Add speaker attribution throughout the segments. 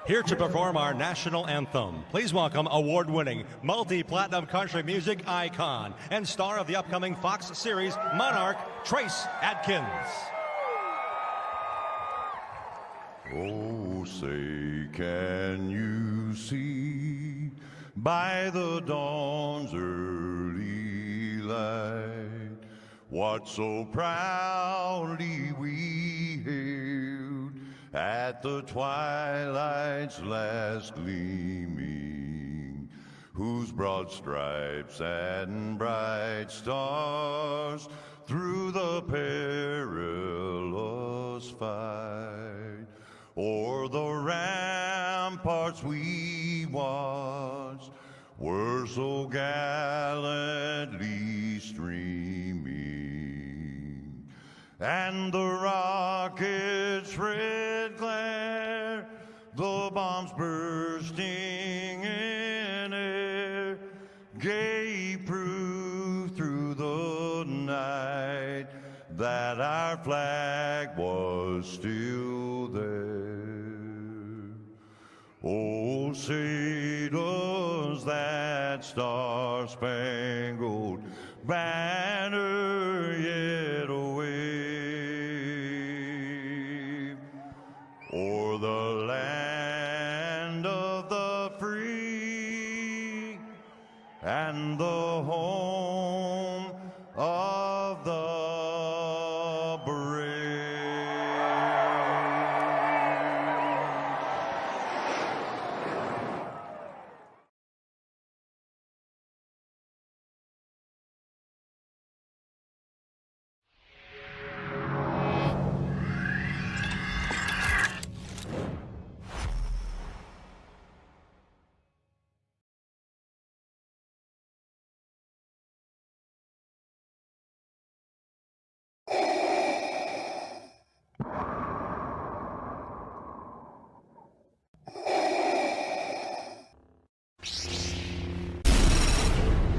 Speaker 1: Here to perform our national anthem, please welcome award-winning, multi-platinum country music icon and star of the upcoming Fox series Monarch, Trace Adkins.
Speaker 2: Oh, say, can you see by the dawn's early light what so proudly we hailed at the twilight's last gleaming, whose broad stripes and bright stars through the perilous fight o'er the ramparts we watched were so gallantly streaming, and the rocket's red glare, the bombs bursting in air, gave proof through the night that our flag was still there. Oh, say does that star-spangled banner yet wave o'er the land of the free and the home of the brave.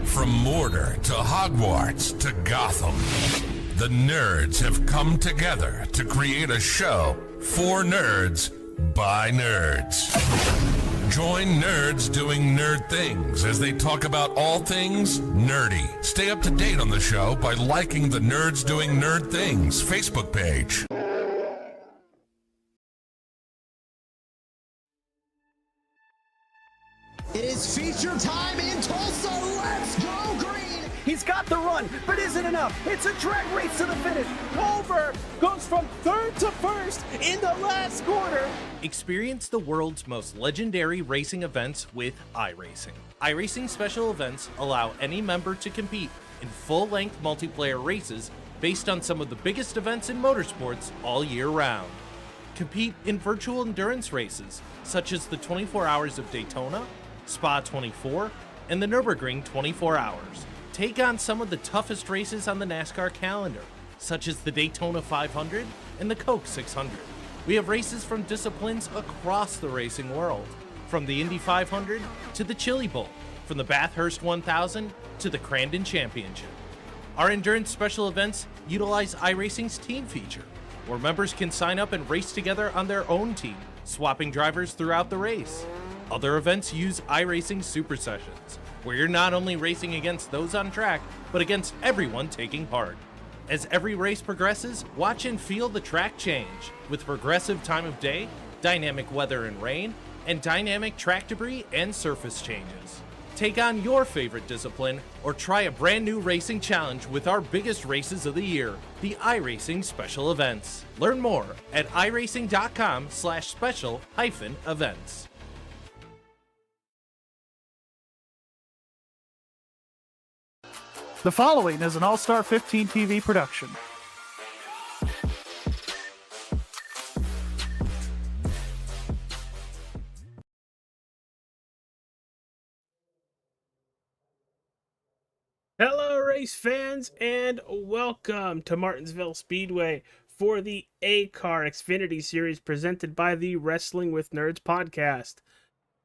Speaker 3: From Mordor to Hogwarts to Gotham, the nerds have come together to create a show for nerds by nerds. Join nerds doing nerd things as they talk about all things nerdy. Stay up to date on the show by liking the Nerds Doing Nerd Things Facebook page.
Speaker 4: It is feature time in Tulsa. Let's go green.
Speaker 5: He's got the run, but is it enough? It's a drag race to the finish. Culver goes from third to first in the last quarter.
Speaker 6: Experience the world's most legendary racing events with iRacing. iRacing special events allow any member to compete in full-length multiplayer races based on some of the biggest events in motorsports all year round. Compete in virtual endurance races such as the 24 Hours of Daytona, Spa 24, and the Nürburgring 24 Hours. Take on some of the toughest races on the NASCAR calendar, such as the Daytona 500 and the Coke 600. We have races from disciplines across the racing world, from the Indy 500 to the Chili Bowl, from the Bathurst 1000 to the Crandon Championship. Our endurance special events utilize iRacing's team feature, where members can sign up and race together on their own team, swapping drivers throughout the race. Other events use iRacing Super Sessions, where you're not only racing against those on track, but against everyone taking part. As every race progresses, watch and feel the track change, with progressive time of day, dynamic weather and rain, and dynamic track debris and surface changes. Take on your favorite discipline, or try a brand new racing challenge with our biggest races of the year, the iRacing Special Events. Learn more at iracing.com/special-events.
Speaker 5: The following is an All-Star 15 TV production.
Speaker 7: Hello, race fans, and welcome to Martinsville Speedway for the ACAR Xfinity Series presented by the Wrestling with Nerds podcast.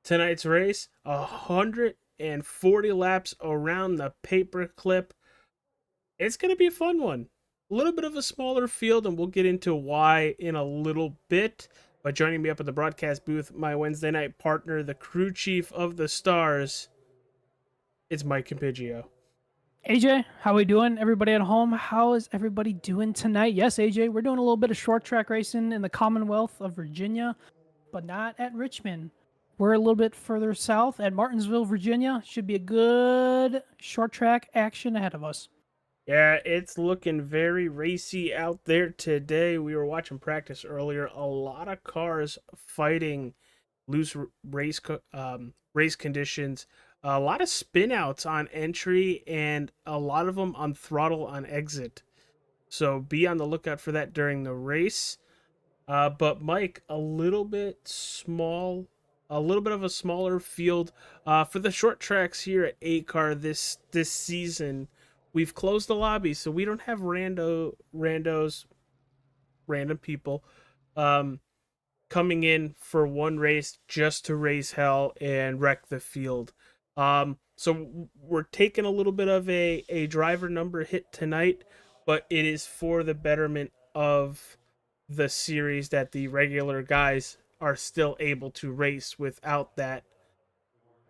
Speaker 7: Tonight's race, 140 laps around the paperclip. It's going to be a fun one. A little bit of a smaller field, and we'll get into why in a little bit. But joining me up at the broadcast booth, my Wednesday night partner, the crew chief of the Stars, it's Mike Campiggio.
Speaker 8: AJ, how we doing? Everybody at home, how is everybody doing tonight? Yes, AJ, we're doing a little bit of short track racing in the Commonwealth of Virginia, but not at Richmond. We're a little bit further south at Martinsville, Virginia. Should be a good short track action ahead of us.
Speaker 7: Yeah, it's looking very racy out there today. We were watching practice earlier. A lot of cars fighting loose race conditions. A lot of spin outs on entry and a lot of them on throttle on exit. So be on the lookout for that during the race. But Mike, a little bit of a smaller field for the short tracks here at ACAR this season. We've closed the lobby, so we don't have random people coming in for one race just to raise hell and wreck the field. So we're taking a little bit of a driver number hit tonight, but it is for the betterment of the series that the regular guys are still able to race without that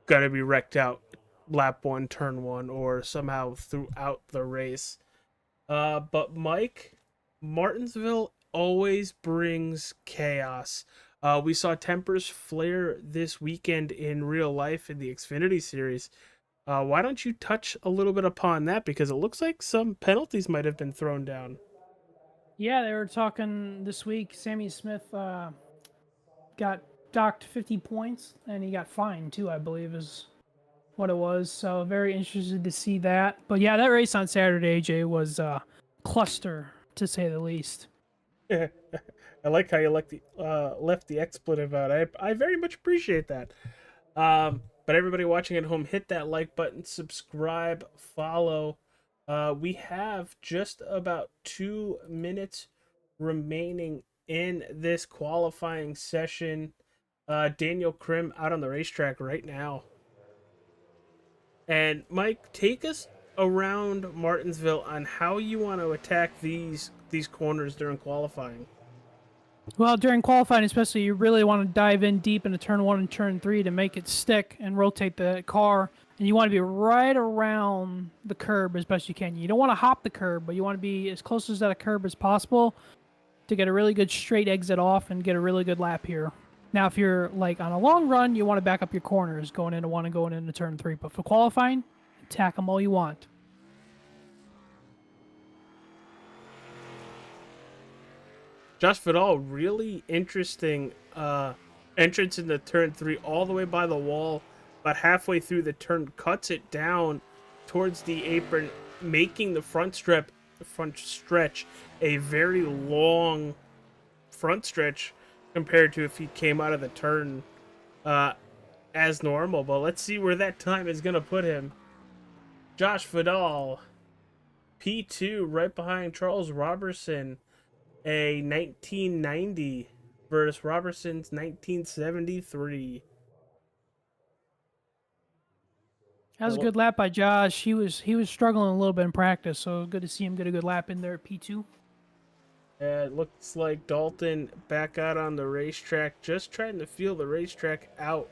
Speaker 7: gonna be wrecked out lap 1, turn 1, or somehow throughout the race. But Mike, Martinsville always brings chaos. We saw tempers flare this weekend in real life in the Xfinity series. Why don't you touch a little bit upon that? Because it looks like some penalties might have been thrown down.
Speaker 8: Yeah, they were talking this week. Sammy Smith got docked 50 points, and he got fined too, I believe is what it was. So very interested to see that. But yeah, that race on Saturday, AJ, was cluster, to say the least.
Speaker 7: I like how you left the expletive out. I very much appreciate that. But everybody watching at home, hit that like button, subscribe, follow. We have just about 2 minutes remaining in this qualifying session. Daniel Krim out on the racetrack right now. And Mike, take us around Martinsville on how you want to attack these corners during qualifying.
Speaker 8: Well, during qualifying especially, you really want to dive in deep into turn 1 and turn 3 to make it stick and rotate the car. And you want to be right around the curb as best you can. You don't want to hop the curb, but you want to be as close to that curb as possible to get a really good straight exit off and get a really good lap here. Now, if you're like on a long run, you want to back up your corners going into 1 and going into turn 3. But for qualifying, attack them all you want.
Speaker 7: Josh Vidal, really interesting entrance into turn 3 all the way by the wall. About halfway through the turn, cuts it down towards the apron, making the front stretch a very long front stretch compared to if he came out of the turn as normal. But let's see where that time is going to put him. Josh Vidal, P2, right behind Charles Robertson, a 1990 versus Robertson's 1973.
Speaker 8: That was a good lap by Josh. He was struggling a little bit in practice, so good to see him get a good lap in there at P2.
Speaker 7: It looks like Dalton back out on the racetrack, just trying to feel the racetrack out.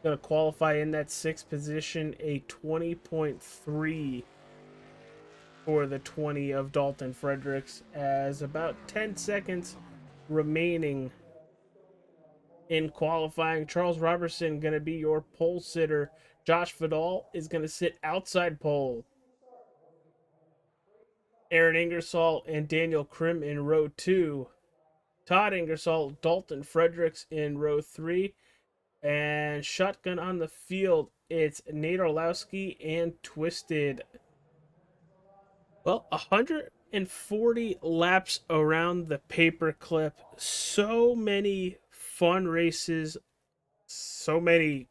Speaker 7: Gonna qualify in that 6th position, a 20.3 for the 20 of Dalton Fredericks, as about 10 seconds remaining in qualifying. Charles Robertson going to be your pole sitter. Josh Vidal is going to sit outside pole. Aaron Ingersoll and Daniel Krim in row 2. Todd Ingersoll, Dalton Fredericks in row 3. And shotgun on the field, it's Nate Orlowski and Twisted. Well, 140 laps around the paperclip. So many fun races, so many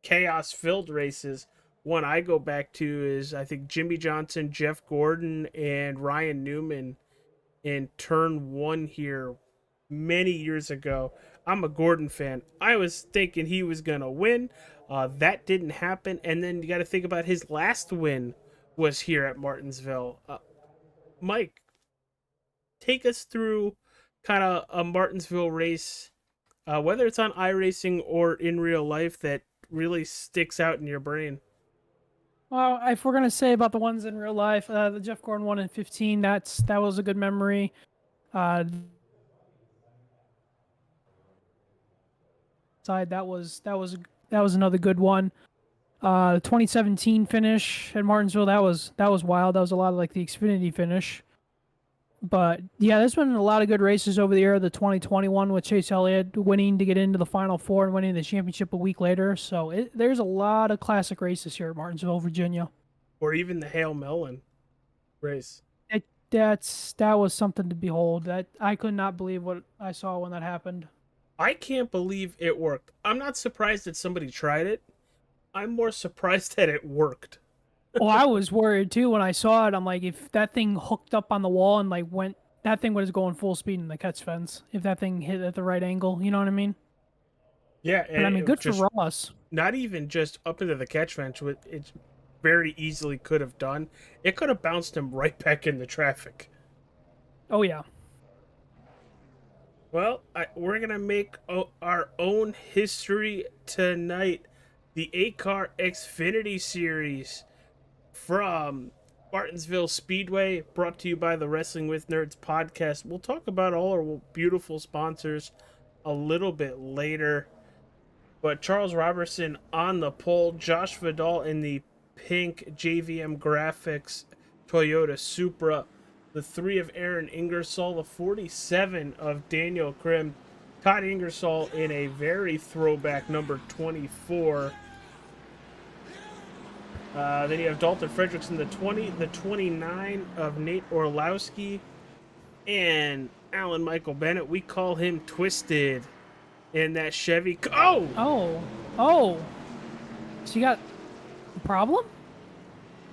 Speaker 7: chaos-filled races. One I go back to is, I think, Jimmy Johnson, Jeff Gordon, and Ryan Newman in turn 1 here many years ago. I'm a Gordon fan. I was thinking he was going to win. That didn't happen. And then you got to think about his last win was here at Martinsville. Mike, take us through kind of a Martinsville race, whether it's on iRacing or in real life, that really sticks out in your brain?
Speaker 8: Well, if we're gonna say about the ones in real life, the Jeff Gordon one in 15, that was a good memory. Side that was another good one. The 2017 finish at Martinsville, that was wild. That was a lot of like the Xfinity finish. But yeah, there's been a lot of good races over the year. The 2021 with Chase Elliott winning to get into the Final Four and winning the championship a week later. So there's a lot of classic races here at Martinsville, Virginia.
Speaker 7: Or even the Hale Mellon race.
Speaker 8: That was something to behold. That I could not believe what I saw when that happened.
Speaker 7: I can't believe it worked. I'm not surprised that somebody tried it. I'm more surprised that it worked.
Speaker 8: Well, I was worried too when I saw it. I'm like, if that thing hooked up on the wall and like went, that thing was going full speed in the catch fence. If that thing hit at the right angle, you know what I mean?
Speaker 7: Yeah,
Speaker 8: but I mean, good for Ross.
Speaker 7: Not even just up into the catch fence, which it very easily could have done. It could have bounced him right back into traffic.
Speaker 8: Oh yeah.
Speaker 7: Well, we're gonna make our own history tonight. The ACAR Xfinity Series from Martinsville Speedway, brought to you by the Wrestling with Nerds podcast. We'll talk about all our beautiful sponsors a little bit later. But Charles Robertson on the pole, Josh Vidal in the pink JVM Graphics Toyota Supra, the 3 of Aaron Ingersoll, the 47 of Daniel Krim, Todd Ingersoll in a very throwback number 24. Then you have Dalton Fredrickson, the 20, the 29 of Nate Orlowski, and Alan Michael Bennett. We call him Twisted in that Chevy. Oh!
Speaker 8: So you got a problem?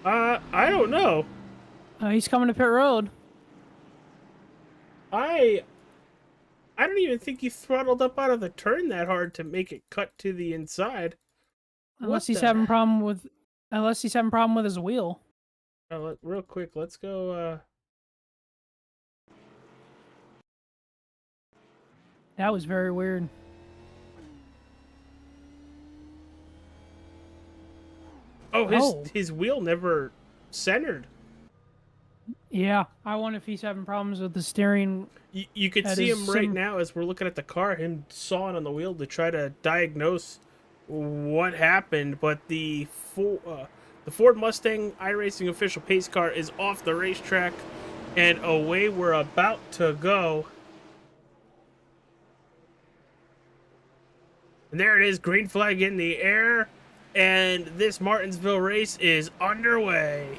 Speaker 7: I don't know.
Speaker 8: He's coming to pit road.
Speaker 7: I don't even think he throttled up out of the turn that hard to make it cut to the inside.
Speaker 8: Unless he's having a problem with his wheel.
Speaker 7: Real quick, let's go.
Speaker 8: That was very weird.
Speaker 7: His wheel never centered.
Speaker 8: Yeah, I wonder if he's having problems with the steering.
Speaker 7: You could see him right now as we're looking at the car, him sawing on the wheel to try to diagnose what happened. But the Ford Mustang iRacing official pace car is off the racetrack, and away we're about to go. And there it is, green flag in the air, and this Martinsville race is underway.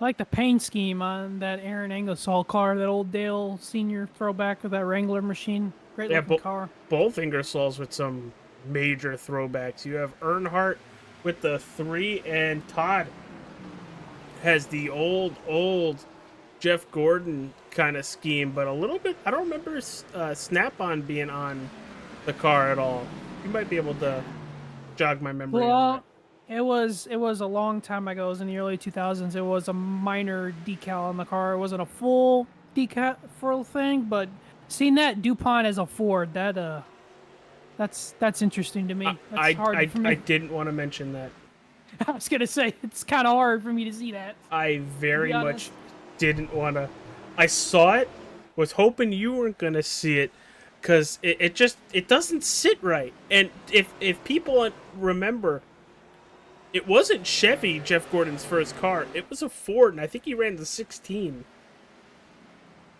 Speaker 8: I like the paint scheme on that Aaron Ingersoll car, that old Dale Senior throwback of that Wrangler machine. Great looking car.
Speaker 7: Both Ingersolls with some major throwbacks. You have Earnhardt with the 3, and Todd has the old Jeff Gordon kind of scheme, but a little bit. I don't remember Snap-on being on the car at all. You might be able to jog my memory on that.
Speaker 8: It was a long time ago. It was in the early 2000s. It was a minor decal on the car. It wasn't a full decal thing, but seeing that DuPont as a Ford, that's interesting to me. That's hard for me.
Speaker 7: I didn't want to mention that.
Speaker 8: I was gonna say it's kind of hard for me to see that.
Speaker 7: I very much didn't want to. I saw it, was hoping you weren't gonna see it, because it doesn't sit right. And if people remember, it wasn't Chevy, Jeff Gordon's first car. It was a Ford, and I think he ran the 16.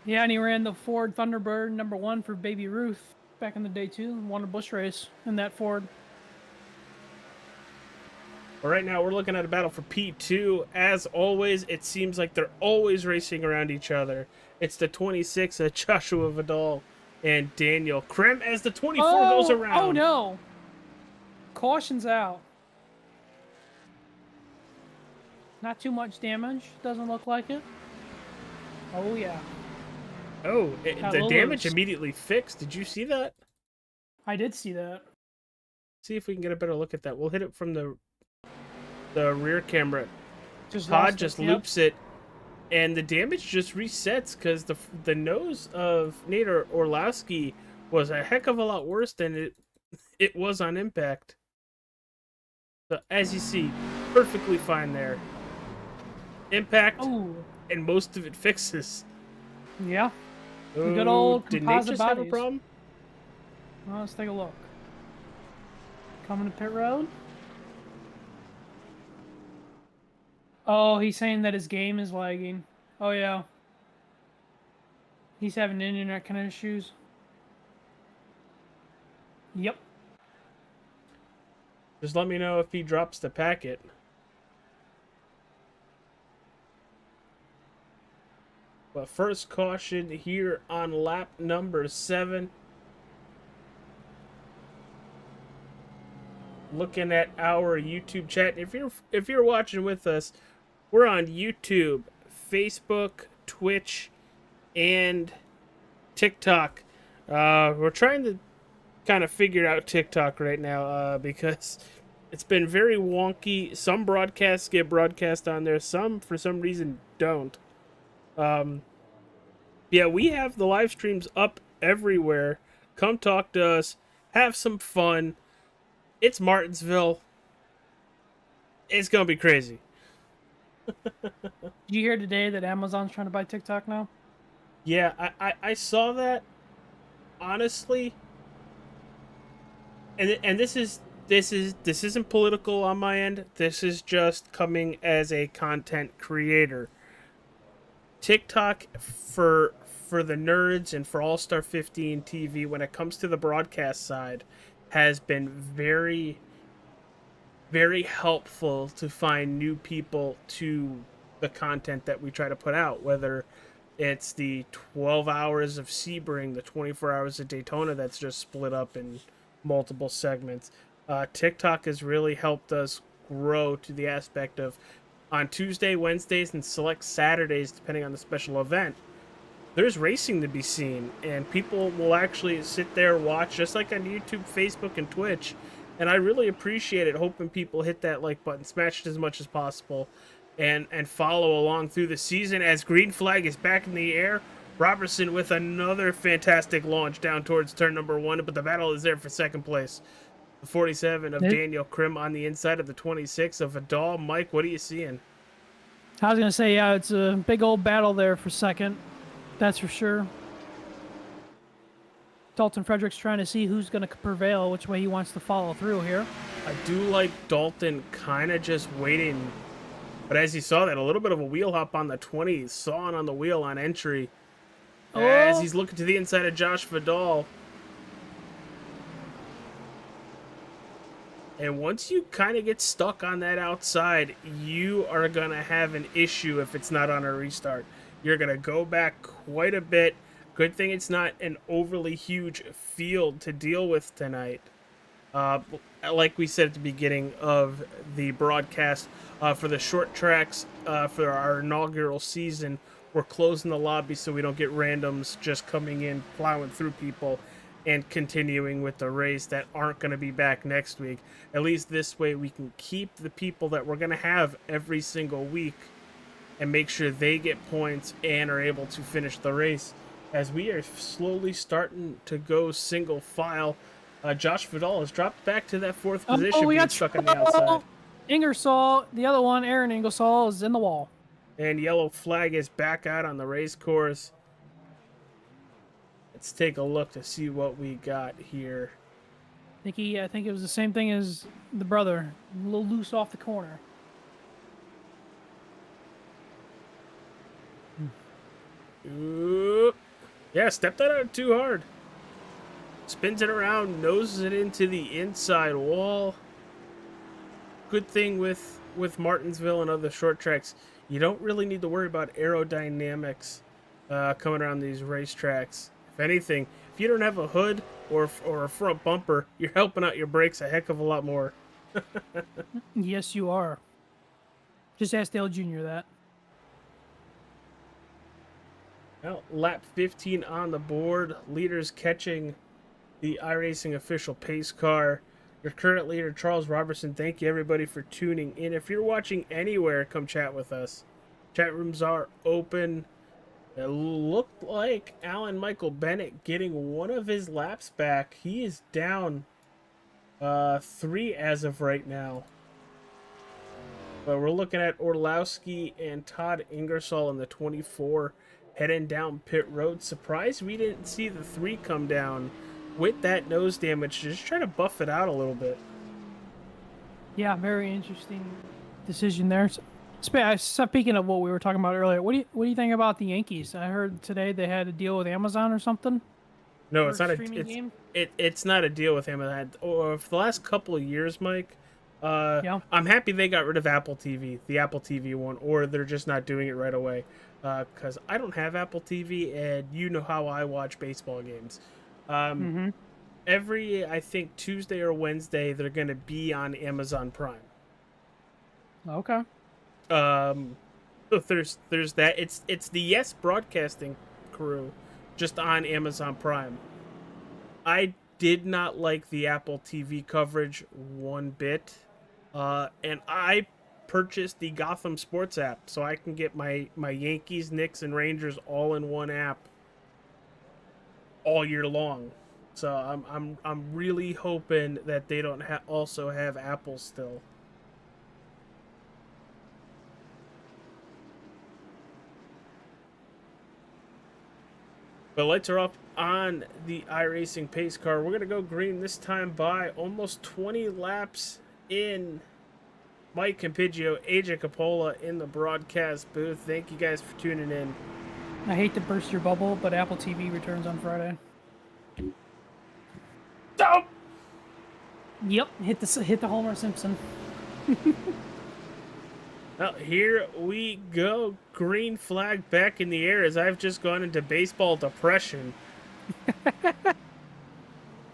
Speaker 8: Yeah, and he ran the Ford Thunderbird #1 for Baby Ruth back in the day, too. Won a bush race in that Ford.
Speaker 7: Well, right now, we're looking at a battle for P2. As always, it seems like they're always racing around each other. It's the 26 of Joshua Vidal and Daniel Krim as the 24 goes around.
Speaker 8: Oh, no. Caution's out. Not too much damage. Doesn't look like it. Oh, yeah.
Speaker 7: Oh, the damage immediately fixed. Did you see that?
Speaker 8: I did see that.
Speaker 7: See if we can get a better look at that. We'll hit it from the... the rear camera. Todd just loops it, and the damage just resets because the nose of Nate Orlowski was a heck of a lot worse than it was on impact. So as you see, perfectly fine there. Impact, and most of it fixes.
Speaker 8: Yeah. Good old
Speaker 7: did Nate
Speaker 8: composite
Speaker 7: just
Speaker 8: bodies.
Speaker 7: have a problem?
Speaker 8: Well, let's take a look. Coming to pit road. Oh, he's saying that his game is lagging. Oh, yeah. He's having internet kind of issues. Yep.
Speaker 7: Just let me know if he drops the packet. But first caution here on lap number 7. Looking at our YouTube chat. If you're watching with us, we're on YouTube, Facebook, Twitch, and TikTok. We're trying to kind of figure out TikTok right now because it's been very wonky. Some broadcasts get broadcast on there, some for some reason don't. Yeah, we have the live streams up everywhere. Come talk to us, have some fun. It's Martinsville. It's gonna be crazy.
Speaker 8: Did you hear today that Amazon's trying to buy TikTok now?
Speaker 7: Yeah, I saw that. Honestly, and this isn't political on my end. This is just coming as a content creator. TikTok for the nerds and for All Star 15 TV, when it comes to the broadcast side, has been very, very helpful to find new people to the content that we try to put out, whether it's the 12 hours of Sebring, the 24 hours of Daytona that's just split up in multiple segments. TikTok has really helped us grow to the aspect of on Tuesday, Wednesdays, and select Saturdays, depending on the special event, there's racing to be seen, and people will actually sit there, watch, just like on YouTube, Facebook, and Twitch. And I really appreciate it, hoping people hit that like button, smash it as much as possible, and follow along through the season as green flag is back in the air. Robertson with another fantastic launch down towards turn number 1, but the battle is there for second place. The 47 of Daniel Krim on the inside of the 26 of Vidal. Mike, what are you seeing?
Speaker 8: I was going to say, yeah, it's a big old battle there for second. That's for sure. Dalton Frederick's trying to see who's going to prevail, which way he wants to follow through here.
Speaker 7: I do like Dalton kind of just waiting. But as you saw that, a little bit of a wheel hop on the 20, sawing on the wheel on entry. As he's looking to the inside of Josh Vidal. And once you kind of get stuck on that outside, you are going to have an issue if it's not on a restart. You're going to go back quite a bit. Good thing it's not an overly huge field to deal with tonight. Like we said at the beginning of the broadcast, for the short tracks for our inaugural season, we're closing the lobby so we don't get randoms just coming in, plowing through people, and continuing with the race that aren't going to be back next week. At least this way we can keep the people that we're going to have every single week and make sure they get points and are able to finish the race. As we are slowly starting to go single file, Josh Vidal has dropped back to that 4th position,
Speaker 8: we
Speaker 7: being
Speaker 8: got
Speaker 7: stuck on the outside.
Speaker 8: Ingersoll, the other one, Aaron Ingersoll, is in the wall.
Speaker 7: And yellow flag is back out on the race course. Let's take a look to see what we got here.
Speaker 8: I think it was the same thing as the brother, a little loose off the corner.
Speaker 7: Ooh. Yeah, step that out too hard. Spins it around, noses it into the inside wall. Good thing with Martinsville and other short tracks, you don't really need to worry about aerodynamics coming around these racetracks. If anything, if you don't have a hood or a front bumper, you're helping out your brakes a heck of a lot more.
Speaker 8: Yes, you are. Just ask Dale Jr. that.
Speaker 7: Well, lap 15 on the board. Leaders catching the iRacing official pace car. Your current leader, Charles Robertson. Thank you, everybody, for tuning in. If you're watching anywhere, come chat with us. Chat rooms are open. It looked like Alan Michael Bennett getting one of his laps back. He is down 3 as of right now. But we're looking at Orlowski and Todd Ingersoll in the 24 heading down pit road. Surprised we didn't see the 3 come down with that nose damage. Just trying to buff it out a little bit.
Speaker 8: Yeah, very interesting decision there. Speaking of what we were talking about earlier, what do you think about the Yankees? I heard today they had a deal with Amazon or something.
Speaker 7: No,
Speaker 8: for
Speaker 7: it's not
Speaker 8: game?
Speaker 7: It's not a deal with Amazon. Or for the last couple of years, Mike.
Speaker 8: Yeah.
Speaker 7: I'm happy they got rid of Apple TV, the Apple TV one, or they're just not doing it right away. Because I don't have Apple TV, and you know how I watch baseball games. Every, I think, Tuesday or Wednesday, they're going to be on Amazon Prime.
Speaker 8: Okay.
Speaker 7: So there's that. It's the Yes Broadcasting crew, just on Amazon Prime. I did not like the Apple TV coverage one bit, and I purchased the Gotham Sports app so I can get my Yankees, Knicks, and Rangers all in one app all year long. So I'm really hoping that they don't also have Apple still. But lights are up on the iRacing pace car. We're going to go green this time by almost 20 laps in. Mike Campiggio, AJ Capola in the broadcast booth. Thank you guys for tuning in.
Speaker 8: I hate to burst your bubble, but Apple TV returns on Friday.
Speaker 7: Stop!
Speaker 8: Yep, hit the Homer Simpson.
Speaker 7: Well, here we go. Green flag back in the air as I've just gone into baseball depression.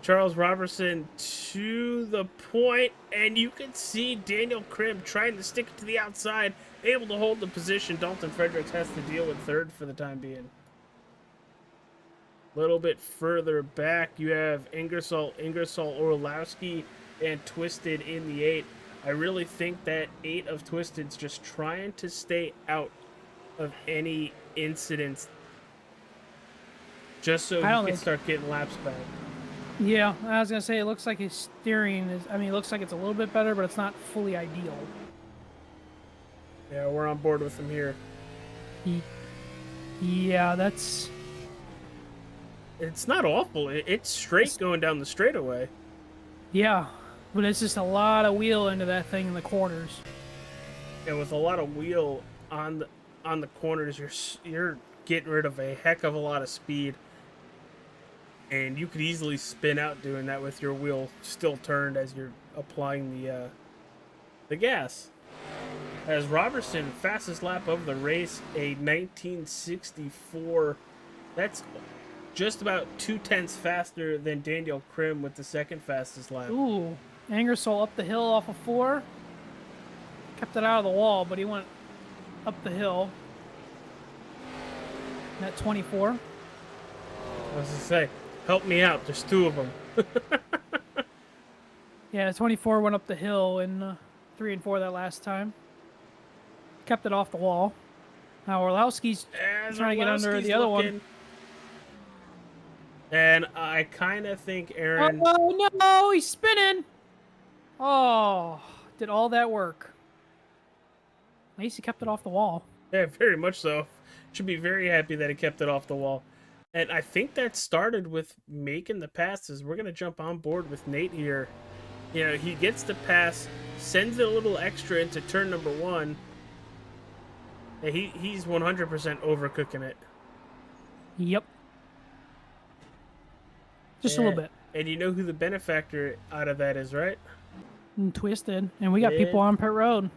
Speaker 7: Charles Robertson to the point, and you can see Daniel Krim trying to stick it to the outside, able to hold the position. Dalton Fredericks has to deal with third for the time being. A little bit further back, you have Ingersoll, Orlowski, and Twisted in the 8. I really think that 8 of Twisted's just trying to stay out of any incidents just so he can start getting laps back.
Speaker 8: Yeah, I was going to say, it looks like his steering is, it looks like it's a little bit better, but it's not fully ideal.
Speaker 7: Yeah, we're on board with him here.
Speaker 8: Yeah, that's...
Speaker 7: It's not awful. It's straight going down the straightaway.
Speaker 8: Yeah, but it's just a lot of wheel into that thing in the corners.
Speaker 7: And with a lot of wheel on the corners, you're getting rid of a heck of a lot of speed. And you could easily spin out doing that with your wheel still turned as you're applying the gas. As Robertson, fastest lap of the race, a 1964. That's just about 0.2 faster than Daniel Krim with the second fastest lap.
Speaker 8: Ooh, Ingersoll up the hill off of 4. Kept it out of the wall, but he went up the hill. At 24.
Speaker 7: I was to say, help me out. There's 2 of them.
Speaker 8: Yeah, 24 went up the hill in 3 and 4 that last time. Kept it off the wall. Now Orlowski's trying to get under the other one.
Speaker 7: And I kind of think Aaron...
Speaker 8: Oh, no, he's spinning. Oh, did all that work. At least he kept it off the wall.
Speaker 7: Yeah, very much so. Should be very happy that he kept it off the wall. And I think that started with making the passes. We're going to jump on board with Nate here. You know, he gets the pass, sends it a little extra into turn number 1. And he's 100% overcooking it.
Speaker 8: Yep. Just a little bit.
Speaker 7: And you know who the benefactor out of that is, right?
Speaker 8: And Twisted. And we got people on pit road.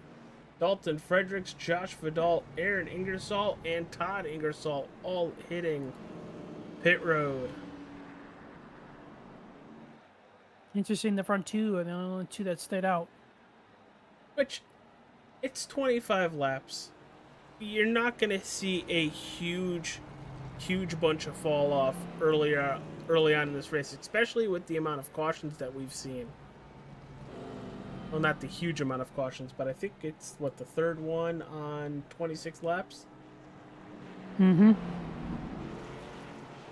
Speaker 7: Dalton Fredericks, Josh Vidal, Aaron Ingersoll, and Todd Ingersoll all hitting pit road.
Speaker 8: Interesting, the front 2 are the only 2 that stayed out.
Speaker 7: Which, it's 25 laps. You're not going to see a huge bunch of fall off early on in this race, especially with the amount of cautions that we've seen. Well, not the huge amount of cautions, but I think it's, what, the third one on 26 laps?
Speaker 8: Mm-hmm.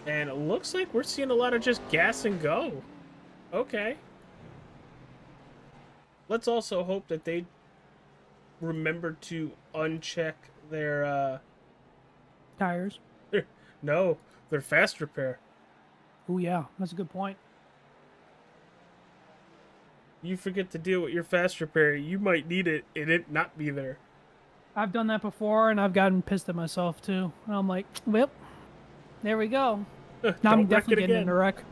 Speaker 7: And it looks like we're seeing a lot of just gas and go. Okay. Let's also hope that they remember to uncheck their,
Speaker 8: Tires.
Speaker 7: their fast repair.
Speaker 8: Oh, yeah. That's a good point.
Speaker 7: You forget to deal with your fast repair, you might need it and it not be there.
Speaker 8: I've done that before, and I've gotten pissed at myself, too. And I'm like, well, there we go. Now I'm definitely getting in a wreck.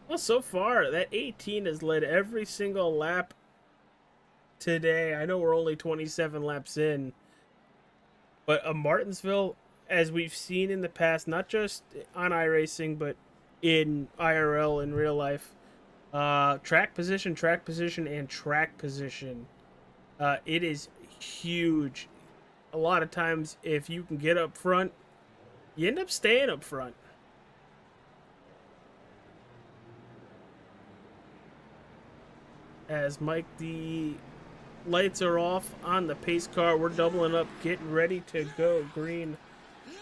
Speaker 7: Well, so far, that 18 has led every single lap today. I know we're only 27 laps in, but Martinsville, as we've seen in the past, not just on iRacing, but in IRL, in real life, track position, and track position. It is huge. A lot of times, if you can get up front, you end up staying up front. As Mike, the lights are off on the pace car. We're doubling up, getting ready to go green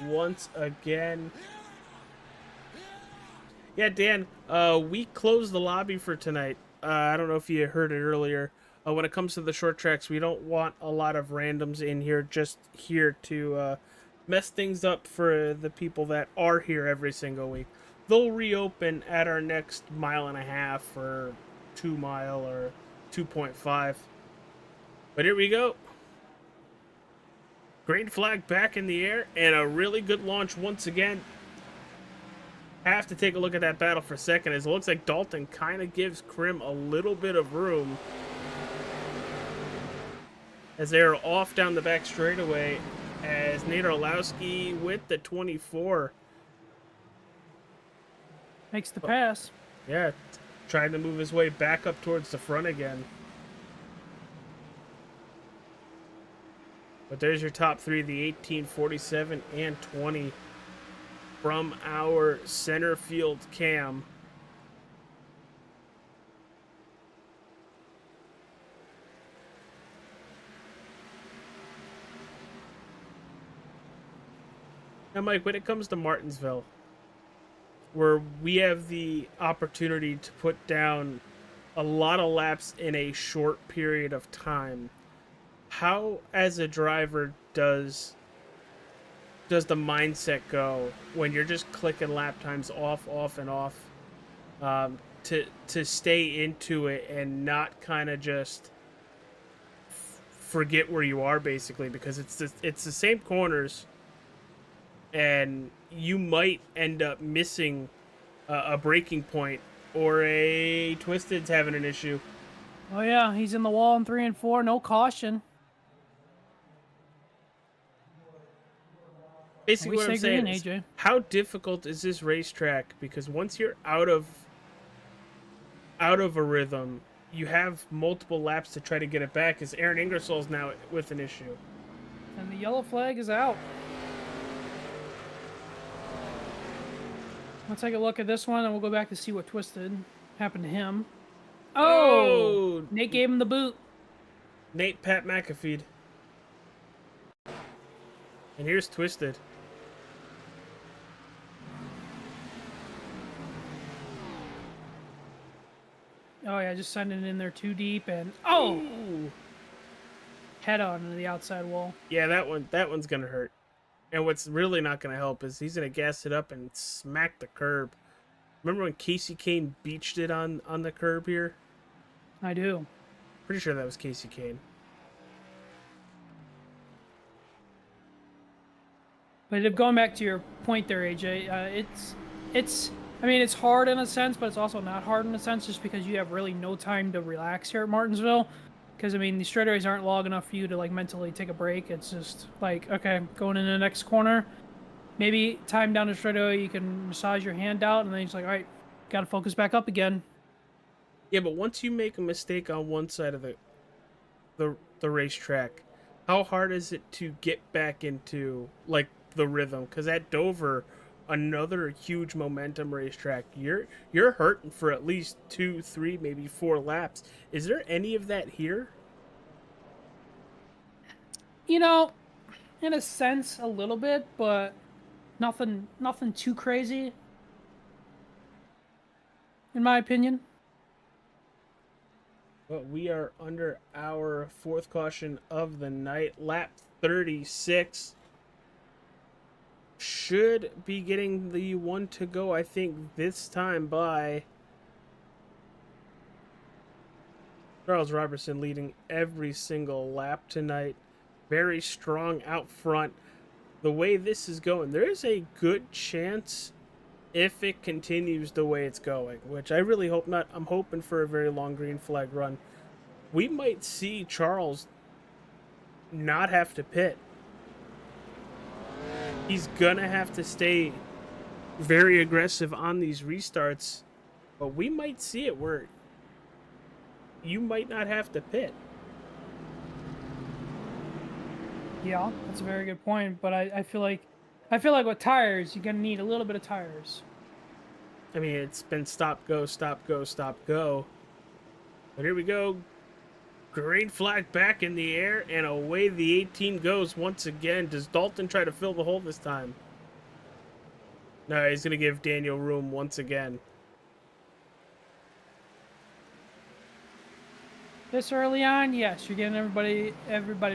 Speaker 7: once again. Yeah, Dan, we closed the lobby for tonight. I don't know if you heard it earlier. When it comes to the short tracks, we don't want a lot of randoms in here, just here to mess things up for the people that are here every single week. They'll reopen at our next 1.5 miles or 2 mile or 2.5. But here we go. Green flag back in the air and a really good launch once again. Have to take a look at that battle for a second, as it looks like Dalton kind of gives Krim a little bit of room as they're off down the back straightaway, as Nate Orlowski with the 24
Speaker 8: Makes the pass.
Speaker 7: yeah, trying to move his way back up towards the front again. But there's your top three, the 18, 47, and 20 from our center field cam. Now, Mike, when it comes to Martinsville, where we have the opportunity to put down a lot of laps in a short period of time, how, as a driver, does the mindset go when you're just clicking lap times off, and off, to stay into it and not kind of just forget where you are, basically, because it's the same corners, and you might end up missing a braking point, or a Twisted's having an issue.
Speaker 8: Oh, yeah. He's in the wall in 3 and 4. No caution.
Speaker 7: Basically, what I'm saying
Speaker 8: green,
Speaker 7: is,
Speaker 8: AJ.
Speaker 7: how difficult is this racetrack? Because once you're out of a rhythm, you have multiple laps to try to get it back. As Aaron Ingersoll's now with an issue,
Speaker 8: And the yellow flag is out. Let's take a look at this one, and we'll go back to see what Twisted happened to him. Oh! Nate gave him the boot.
Speaker 7: Nate Pat McAfee. And here's Twisted.
Speaker 8: Oh, yeah, just sending it in there too deep, and head on to the outside wall.
Speaker 7: Yeah, that one's gonna hurt. And what's really not gonna help is he's gonna gas it up and smack the curb. Remember when Casey Kane beached it on the curb here?
Speaker 8: I do.
Speaker 7: Pretty sure that was Casey Kane.
Speaker 8: But going back to your point there, AJ, I mean, it's hard in a sense, but it's also not hard in a sense, just because you have really no time to relax here at Martinsville. Because, I mean, the straightaways aren't long enough for you to, like, mentally take a break. It's just, like, okay, going in the next corner, maybe time down the straightaway, you can massage your hand out, and then you're just like, all right, got to focus back up again.
Speaker 7: Yeah, but once you make a mistake on one side of the racetrack, how hard is it to get back into, like, the rhythm? Because at Dover, another huge momentum racetrack. You're hurting for at least 2, 3, maybe 4 laps. Is there any of that here?
Speaker 8: You know, in a sense, a little bit, but nothing too crazy, in my opinion.
Speaker 7: But we are under our 4th caution of the night, lap 36. Should be getting the one to go, I think, this time by Charles Robertson, leading every single lap tonight. Very strong out front. The way this is going, there is a good chance, if it continues the way it's going, which I really hope not, I'm hoping for a very long green flag run, we might see Charles not have to pit. He's gonna have to stay very aggressive on these restarts, but we might see it where you might not have to pit.
Speaker 8: Yeah, that's a very good point. But I feel like with tires, you're gonna need a little bit of tires.
Speaker 7: I mean, it's been stop, go, stop, go, stop, go. But here we go. Green flag back in the air, and away the 18 goes once again. Does Dalton try to fill the hole this time? No, he's going to give Daniel room once again.
Speaker 8: This early on, yes, you're getting everybody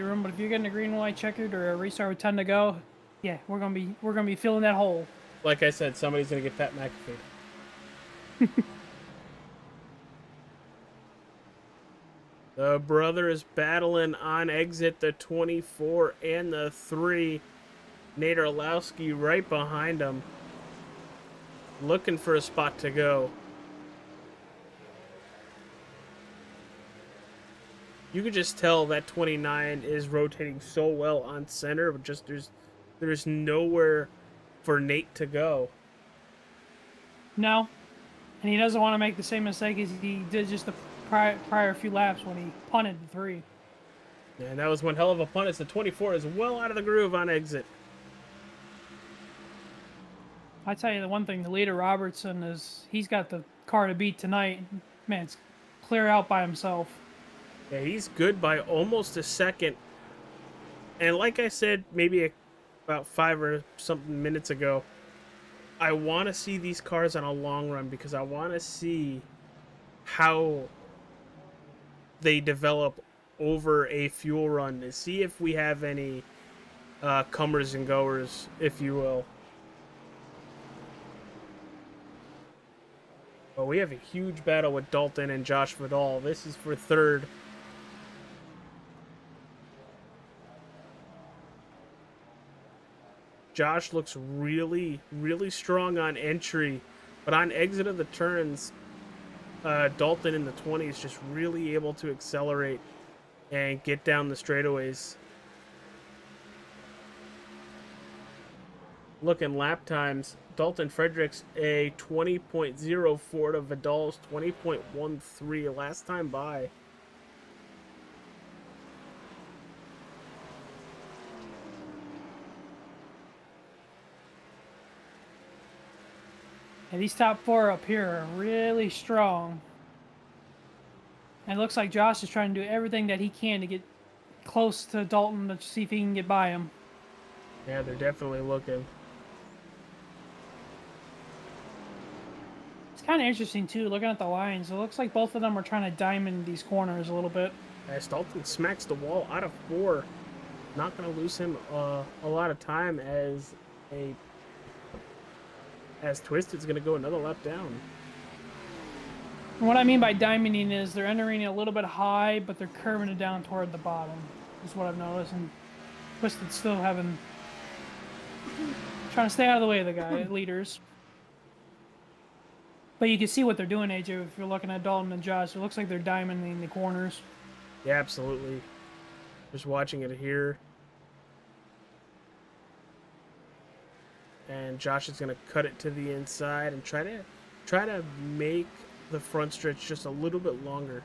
Speaker 8: room. But if you're getting a green and white checkered or a restart with 10 to go, yeah, we're gonna be filling that hole.
Speaker 7: Like I said, somebody's going to get Pat McAfee. The brothers battling on exit, the 24 and the 3. Nate Orlowski right behind him, looking for a spot to go. You could just tell that 29 is rotating so well on center, but just there's nowhere for Nate to go.
Speaker 8: No, and he doesn't want to make the same mistake as he did just the prior few laps when he punted the 3.
Speaker 7: And that was one hell of a punt. As the 24 is well out of the groove on exit.
Speaker 8: I tell you the one thing, the leader Robertson he's got the car to beat tonight. Man, it's clear out by himself.
Speaker 7: Yeah, he's good by almost a second. And like I said, maybe about 5 or something minutes ago, I want to see these cars on a long run because I want to see how they develop over a fuel run to see if we have any comers and goers, if you will. But we have a huge battle with Dalton and Josh Vidal. This is for 3rd. Josh looks really, really strong on entry, but on exit of the turns, Dalton in the 20s just really able to accelerate and get down the straightaways. Looking lap times, Dalton Fredericks a 20.04 to Vidal's 20.13 last time by.
Speaker 8: And these top 4 up here are really strong. And it looks like Josh is trying to do everything that he can to get close to Dalton to see if he can get by him.
Speaker 7: Yeah, they're definitely looking.
Speaker 8: It's kind of interesting, too, looking at the lines. It looks like both of them are trying to diamond these corners a little bit.
Speaker 7: As Dalton smacks the wall out of 4. Not going to lose him a lot of time as Twisted's going to go another lap down.
Speaker 8: And what I mean by diamonding is they're entering it a little bit high, but they're curving it down toward the bottom, is what I've noticed. And Twisted's still trying to stay out of the way of the leaders. But you can see what they're doing, AJ, if you're looking at Dalton and Josh. It looks like they're diamonding the corners.
Speaker 7: Yeah, absolutely. Just watching it here. And Josh is going to cut it to the inside and try to make the front stretch just a little bit longer.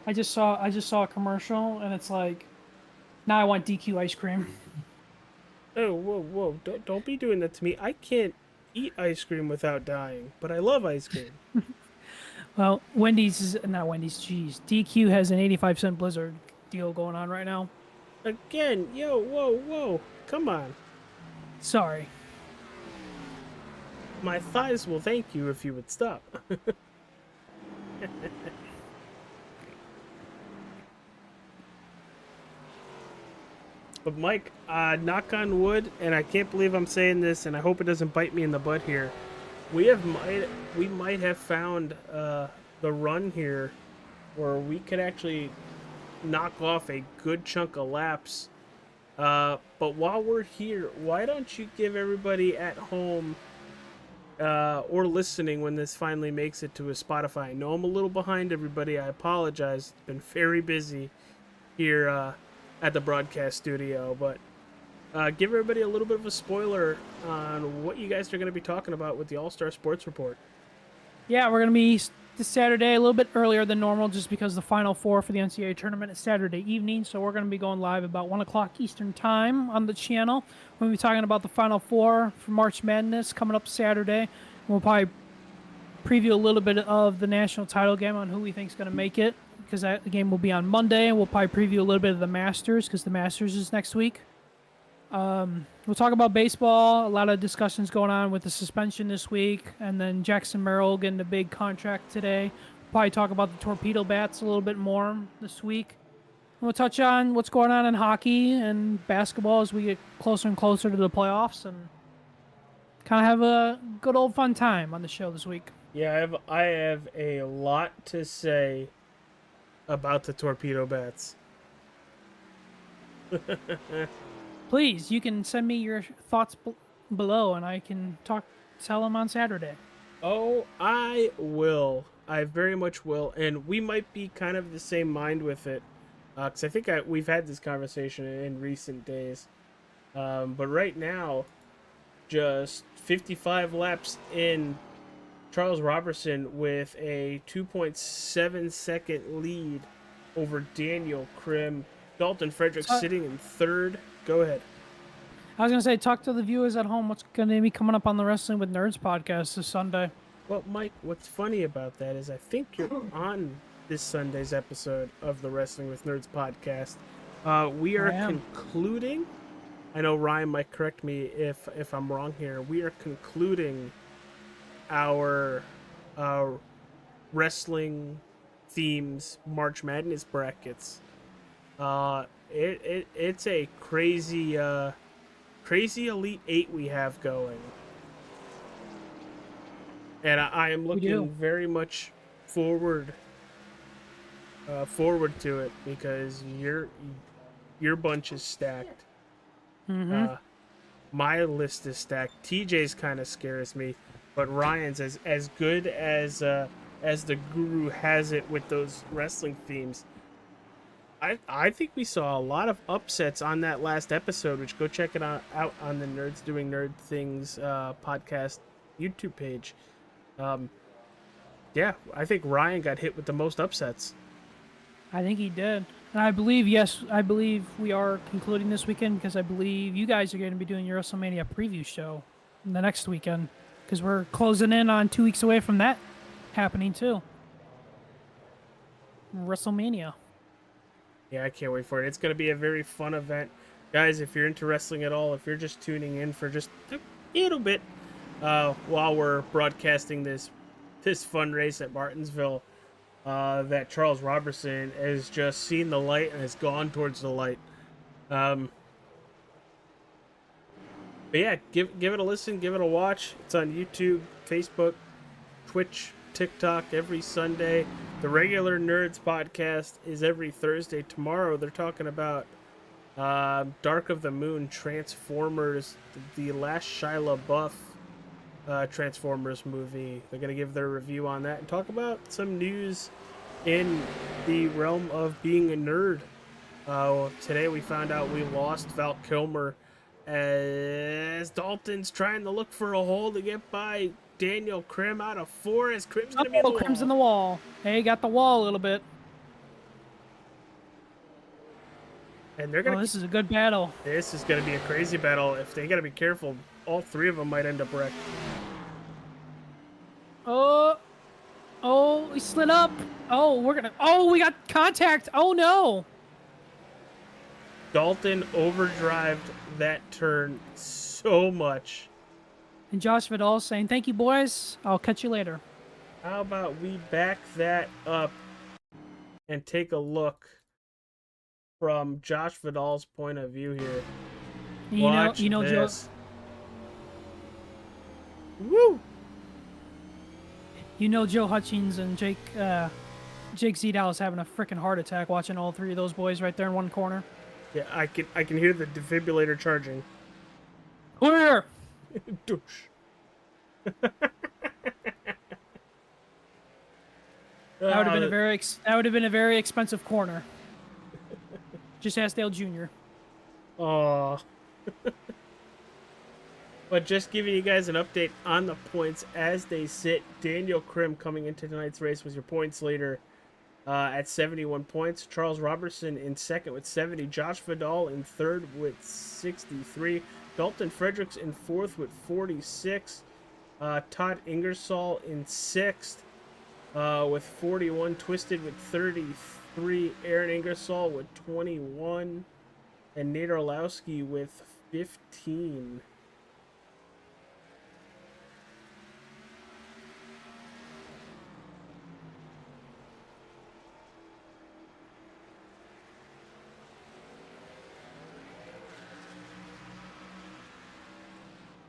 Speaker 8: I just saw a commercial, and it's like Now I want DQ ice cream.
Speaker 7: Oh, whoa. Don't be doing that to me. I can't eat ice cream without dying, but I love ice cream.
Speaker 8: Well, not Wendy's, jeez. DQ has an 85-cent Blizzard deal going on right now.
Speaker 7: Again, whoa. Come on.
Speaker 8: Sorry.
Speaker 7: My thighs will thank you if you would stop. But Mike, knock on wood, and I can't believe I'm saying this, and I hope it doesn't bite me in the butt here. We might have found the run here where we could actually knock off a good chunk of laps. But while we're here, why don't you give everybody at home or listening when this finally makes it to a Spotify? I know I'm a little behind everybody. I apologize. It's been very busy here at the broadcast studio, but give everybody a little bit of a spoiler on what you guys are going to be talking about with the All-Star Sports Report.
Speaker 8: Yeah, we're going to be this Saturday a little bit earlier than normal just because the Final Four for the NCAA tournament is Saturday evening, so we're going to be going live about 1 o'clock Eastern Time on the channel. We'll be talking about the Final Four for March Madness coming up Saturday. We'll probably preview a little bit of the national title game on who we think is going to make it, because that game will be on Monday, and we'll probably preview a little bit of the Masters, because the Masters is next week. We'll talk about baseball. A lot of discussions going on with the suspension this week, and then Jackson Merrill getting a big contract today. We'll probably talk about the torpedo bats a little bit more this week. And we'll touch on what's going on in hockey and basketball as we get closer and closer to the playoffs, and kind of have a good old fun time on the show this week.
Speaker 7: Yeah, I have a lot to say about the torpedo bats.
Speaker 8: Please, you can send me your thoughts below, and I can tell them on Saturday.
Speaker 7: Oh, I will. I very much will, and we might be kind of the same mind with it, because I think we've had this conversation in recent days. But right now, just 55 laps in, Charles Robertson with a 2.7 second lead over Daniel Krim. Dalton Frederick sitting in third. Go ahead.
Speaker 8: I was going to say, talk to the viewers at home. What's going to be coming up on the Wrestling with Nerds podcast this Sunday?
Speaker 7: Well, Mike, what's funny about that is I think you're on this Sunday's episode of the Wrestling with Nerds podcast. We are concluding. I know Ryan might correct me if I'm wrong here. We are concluding our wrestling themes March Madness brackets. It's a crazy Elite Eight we have going, and I am looking very much forward to it because your bunch is stacked.
Speaker 8: Mm-hmm.
Speaker 7: My list is stacked. TJ's kind of scares me, but Ryan's as good as the Guru has it with those wrestling themes. I think we saw a lot of upsets on that last episode, which go check it out on the Nerds Doing Nerd Things podcast YouTube page. Yeah, I think Ryan got hit with the most upsets.
Speaker 8: I think he did. And I believe we are concluding this weekend because I believe you guys are going to be doing your WrestleMania preview show the next weekend because we're closing in on 2 weeks away from that happening too. WrestleMania.
Speaker 7: Yeah, I can't wait for it. It's going to be a very fun event. Guys, if you're into wrestling at all, if you're just tuning in for just a little bit while we're broadcasting this fun race at Martinsville, that Charles Robertson has just seen the light and has gone towards the light. But yeah, give it a listen, give it a watch. It's on YouTube, Facebook, Twitch, TikTok every Sunday. The regular Nerds podcast is every Thursday. Tomorrow they're talking about Dark of the Moon, Transformers, the last Shia LaBeouf Transformers movie. They're going to give their review on that and talk about some news in the realm of being a nerd. Today we found out we lost Val Kilmer as Dalton's trying to look for a hole to get by Daniel Krim out of 4 as Krim's going to be in the wall.
Speaker 8: Krim's in the wall. Hey, got the wall a little bit.
Speaker 7: And they're gonna.
Speaker 8: This is a good battle.
Speaker 7: This is gonna be a crazy battle. If they gotta be careful, all three of them might end up wrecked.
Speaker 8: Oh, we slid up. Oh, we got contact. Oh no.
Speaker 7: Dalton overdrived that turn so much.
Speaker 8: And Josh Vidal saying, "Thank you, boys. I'll catch you later."
Speaker 7: How about we back that up and take a look from Josh Vidal's point of view here.
Speaker 8: You know, Joe.
Speaker 7: Woo!
Speaker 8: You know, Joe Hutchings and Jake Zedal is having a freaking heart attack watching all three of those boys right there in one corner.
Speaker 7: Yeah, I can hear the defibrillator charging.
Speaker 8: Come here.
Speaker 7: Douche.
Speaker 8: That would have been a very expensive corner. Just ask Dale Jr.
Speaker 7: Aw. But just giving you guys an update on the points as they sit. Daniel Krim coming into tonight's race was your points leader at 71 points. Charles Robertson in second with 70. Josh Vidal in third with 63. Dalton Fredericks in fourth with 46. Todd Ingersoll in sixth with 41. Twisted with 33. Aaron Ingersoll with 21. And Nate Orlowski with 15.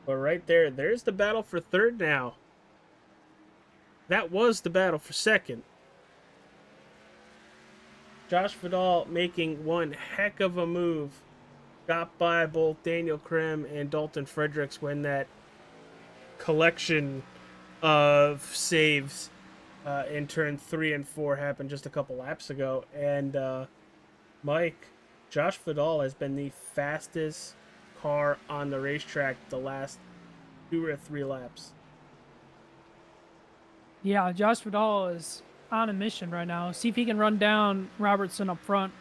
Speaker 7: But right there, there's the battle for third now. That was the battle for second. Josh Vidal making one heck of a move. Got by both Daniel Krim and Dalton Fredericks when that collection of saves in turn 3 and 4 happened just a couple laps ago. And Mike, Josh Vidal has been the fastest car on the racetrack the last 2 or 3 laps.
Speaker 8: Yeah, Josh Vidal is on a mission right now. See if he can run down Robertson up front.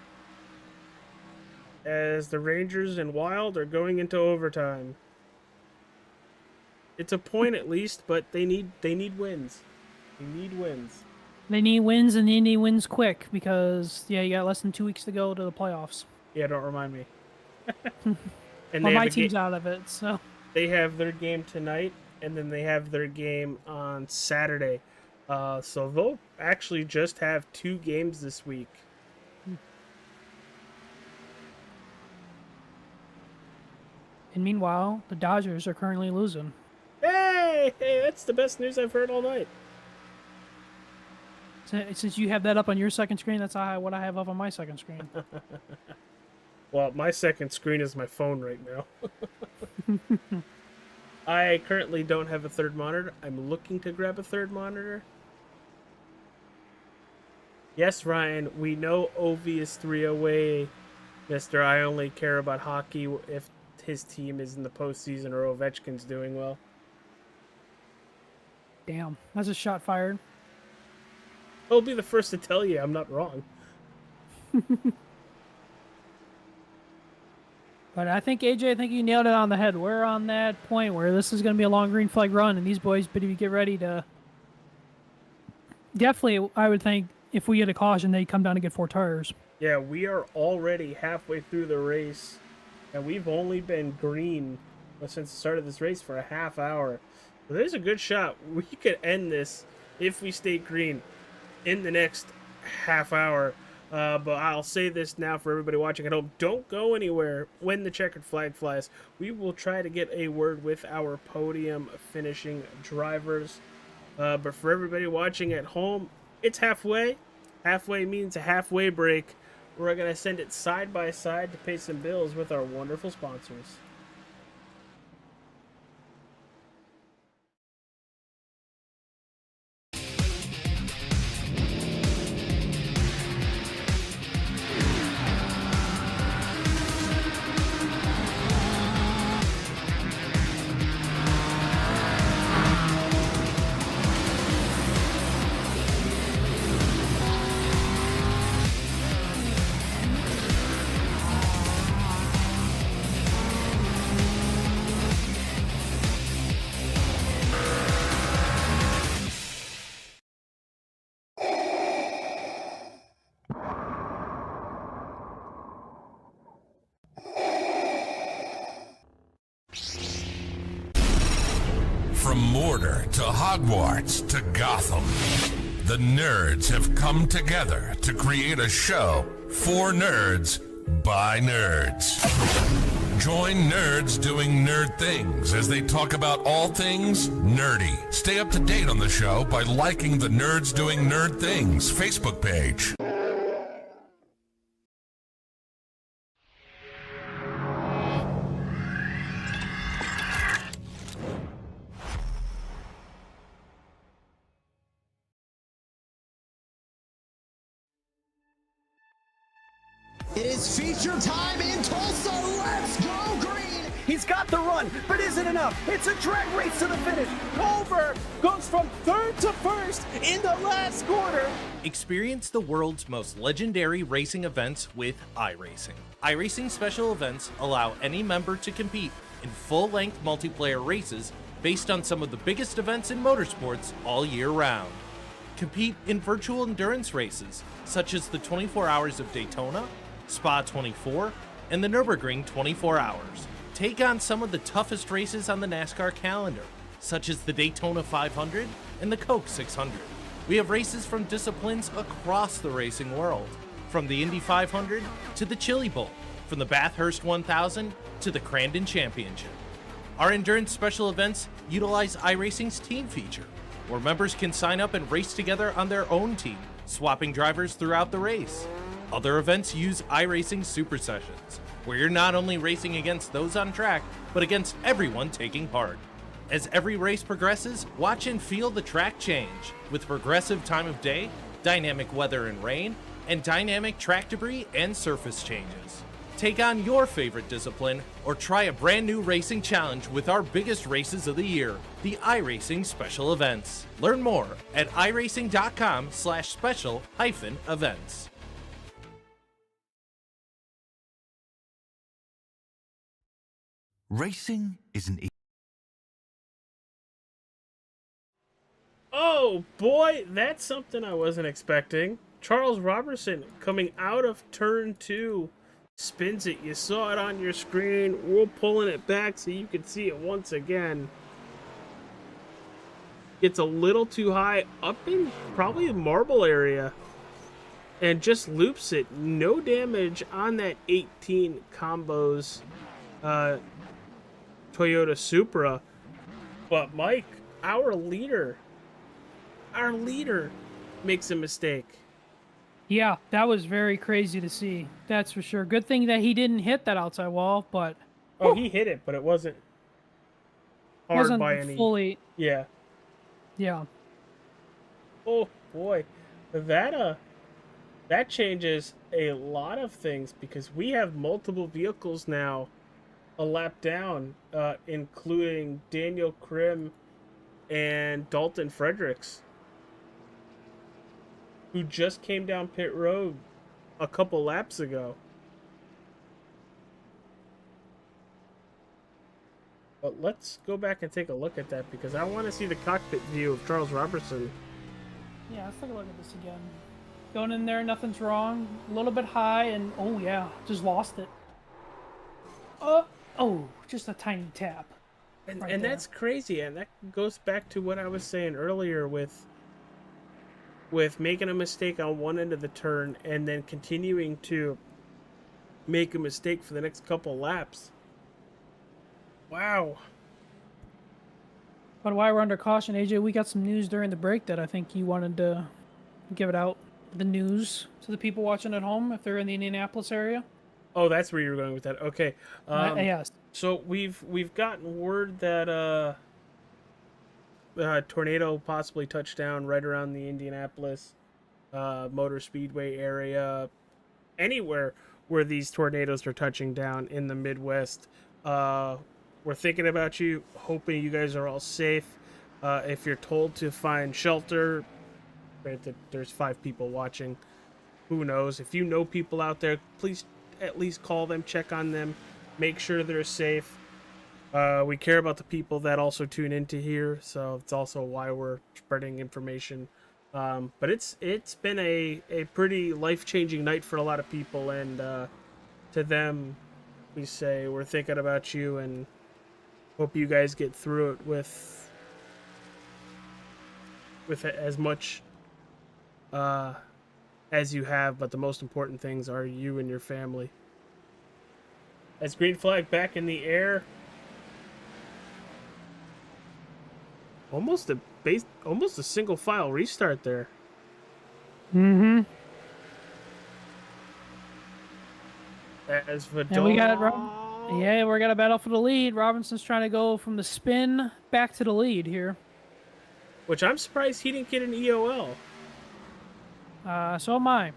Speaker 7: As the Rangers and Wild are going into overtime. It's a point at least, but they need wins. They need wins.
Speaker 8: They need wins, and they need wins quick because you got less than 2 weeks to go to the playoffs.
Speaker 7: Yeah, don't remind me. And
Speaker 8: well, my team's out of it, so
Speaker 7: they have their game tonight, and then they have their game on Saturday. So they'll actually just have 2 games this week.
Speaker 8: And meanwhile, the Dodgers are currently losing.
Speaker 7: Hey, that's the best news I've heard all night.
Speaker 8: Since you have that up on your second screen, that's what I have up on my second screen.
Speaker 7: Well, my second screen is my phone right now. I currently don't have a third monitor. I'm looking to grab a third monitor. Yes, Ryan, we know Ovi is 3 away. Mr. I only care about hockey if his team is in the postseason or Ovechkin's doing well.
Speaker 8: Damn, that's a shot fired.
Speaker 7: He'll be the first to tell you I'm not wrong.
Speaker 8: But I think, AJ, you nailed it on the head. We're on that point where this is going to be a long green flag run, and these boys better get ready to... Definitely, I would think, if we get a caution, they come down to get 4 tires.
Speaker 7: Yeah, we are already halfway through the race, and we've only been green since the start of this race for a half hour. So there's a good shot. We could end this, if we stay green, in the next half hour. But I'll say this now for everybody watching at home. Don't go anywhere when the checkered flag flies. We will try to get a word with our podium finishing drivers. But for everybody watching at home, it's halfway. Halfway means a halfway break. We're going to send it side by side to pay some bills with our wonderful sponsors.
Speaker 3: From Mortar to Hogwarts to Gotham, the nerds have come together to create a show for nerds by nerds. Join nerds doing nerd things as they talk about all things nerdy. Stay up to date on the show by liking the Nerds Doing Nerd Things Facebook page.
Speaker 4: It is feature time in Tulsa. Let's go green.
Speaker 5: He's got the run, but is it enough? It's a drag race to the finish. Goldberg goes from third to first in the last quarter.
Speaker 6: Experience the world's most legendary racing events with iRacing. iRacing special events allow any member to compete in full-length multiplayer races based on some of the biggest events in motorsports all year round. Compete in virtual endurance races, such as the 24 Hours of Daytona, Spa 24, and the Nürburgring 24 Hours. Take on some of the toughest races on the NASCAR calendar, such as the Daytona 500 and the Coke 600. We have races from disciplines across the racing world, from the Indy 500 to the Chili Bowl, from the Bathurst 1000 to the Crandon Championship. Our endurance special events utilize iRacing's team feature, where members can sign up and race together on their own team, swapping drivers throughout the race. Other events use iRacing Super Sessions, where you're not only racing against those on track, but against everyone taking part. As every race progresses, watch and feel the track change, with progressive time of day, dynamic weather and rain, and dynamic track debris and surface changes. Take on your favorite discipline, or try a brand new racing challenge with our biggest races of the year, the iRacing Special Events. Learn more at iracing.com/special-events.
Speaker 9: Racing is an
Speaker 7: Oh boy, that's something I wasn't expecting. Charles Robertson coming out of turn 2 spins it. You saw it on your screen. We're pulling it back so you can see it once again. Gets a little too high up in probably the marble area and just loops it. No damage on that 18 combos Toyota Supra. But Mike, our leader makes a mistake.
Speaker 8: Yeah, that was very crazy to see. That's for sure. Good thing that he didn't hit that outside wall, but
Speaker 7: Oh, he hit it, but it wasn't hard
Speaker 8: wasn't
Speaker 7: by any.
Speaker 8: fully.
Speaker 7: Yeah.
Speaker 8: Yeah.
Speaker 7: Oh boy, that changes a lot of things because we have multiple vehicles now a lap down, including Daniel Krim and Dalton Fredericks, who just came down pit road a couple laps ago. But let's go back and take a look at that because I want to see the cockpit view of Charles Robertson.
Speaker 8: Yeah, let's take a look at this again. Going in there, nothing's wrong. A little bit high, and oh yeah, just lost it. Oh, just a tiny tap.
Speaker 7: And
Speaker 8: right there.
Speaker 7: that's crazy, and that goes back to what I was saying earlier with making a mistake on one end of the turn and then continuing to make a mistake for the next couple laps. Wow.
Speaker 8: But while we're under caution, AJ, we got some news during the break that I think you wanted to give it out, the news, to the people watching at home if they're in the Indianapolis area.
Speaker 7: Oh, that's where you were going with that. Okay.
Speaker 8: Yes.
Speaker 7: So we've gotten word that a tornado possibly touched down right around the Indianapolis Motor Speedway area. Anywhere where these tornadoes are touching down in the Midwest. We're thinking about you, hoping you guys are all safe. If you're told to find shelter, granted there's 5 people watching, who knows? If you know people out there, please at least call them, check on them, make sure they're safe. We care about the people that also tune into here, so it's also why we're spreading information. But it's been a pretty life-changing night for a lot of people, and to them, we say we're thinking about you and hope you guys get through it with with as much as you have, but the most important things are you and your family. As green flag back in the air. Almost a single file restart there.
Speaker 8: Mm-hmm.
Speaker 7: As for
Speaker 8: And we got we got a battle for the lead. Robinson's trying to go from the spin back to the lead here.
Speaker 7: which I'm surprised he didn't get an EOL.
Speaker 8: So am I.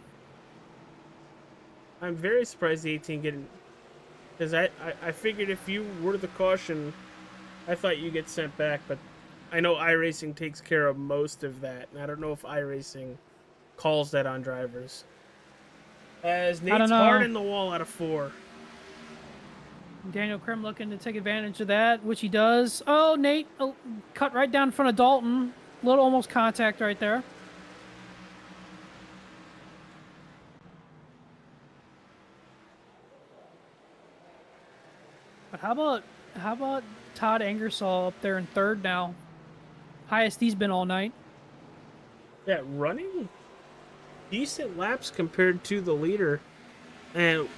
Speaker 7: I'm very surprised the 18 getting, because I figured if you were the caution, I thought you get sent back, but I know iRacing takes care of most of that, and I don't know if iRacing calls that on drivers. As Nate's hard in the wall out of 4.
Speaker 8: Daniel Krim looking to take advantage of that, which he does. Oh, Nate cut right down in front of Dalton. Little almost contact right there. But how about Todd Angersall up there in 3rd now? Highest he's been all night.
Speaker 7: Yeah, running decent laps compared to the leader. And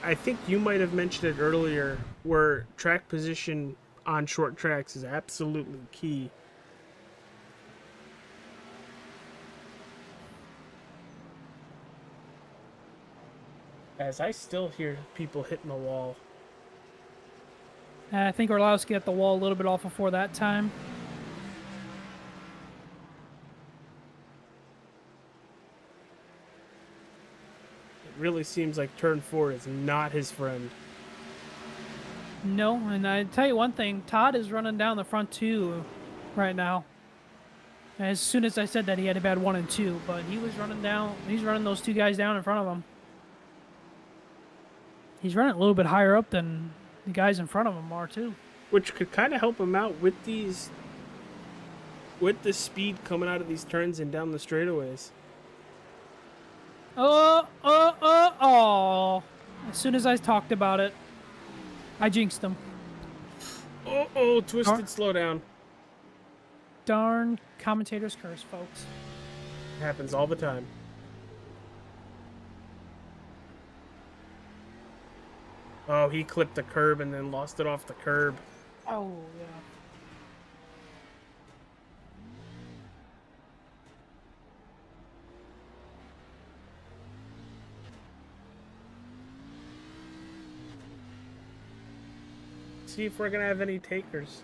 Speaker 7: I think you might have mentioned it earlier, where track position on short tracks is absolutely key. As I still hear people hitting the wall.
Speaker 8: I think Orlowski got the wall a little bit off before that time.
Speaker 7: It really seems like turn 4 is not his friend.
Speaker 8: No, and I tell you one thing, Todd is running down the front 2 right now. As soon as I said that, he had a bad 1 and 2, but he was running down. He's running those 2 guys down in front of him. He's running a little bit higher up than the guys in front of him are too.
Speaker 7: Which could kind of help him out with these, with the speed coming out of these turns and down the straightaways.
Speaker 8: Oh! As soon as I talked about it, I jinxed him.
Speaker 7: Oh, twisted slowdown.
Speaker 8: Darn commentator's curse, folks.
Speaker 7: Happens all the time. Oh, he clipped the curb and then lost it off the curb.
Speaker 8: Oh, yeah.
Speaker 7: See if we're going to have any takers.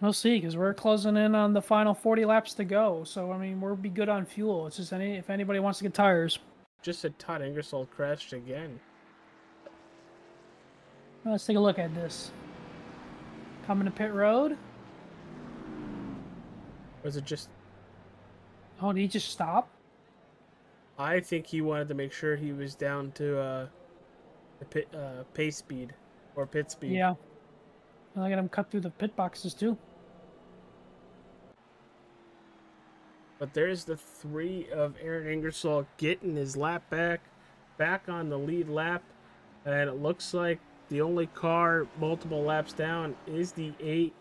Speaker 8: We'll see, because we're closing in on the final 40 laps to go. So, I mean, we'll be good on fuel. It's just if anybody wants to get tires.
Speaker 7: Just said Todd Ingersoll crashed again.
Speaker 8: Well, let's take a look at this. Coming to pit road.
Speaker 7: Was it just...
Speaker 8: Oh, did he just stop?
Speaker 7: I think he wanted to make sure he was down to the pace speed or pit speed.
Speaker 8: Yeah. And I got him cut through the pit boxes too.
Speaker 7: But there's the 3 of Aaron Ingersoll getting his lap back on the lead lap. And it looks like the only car multiple laps down is the 8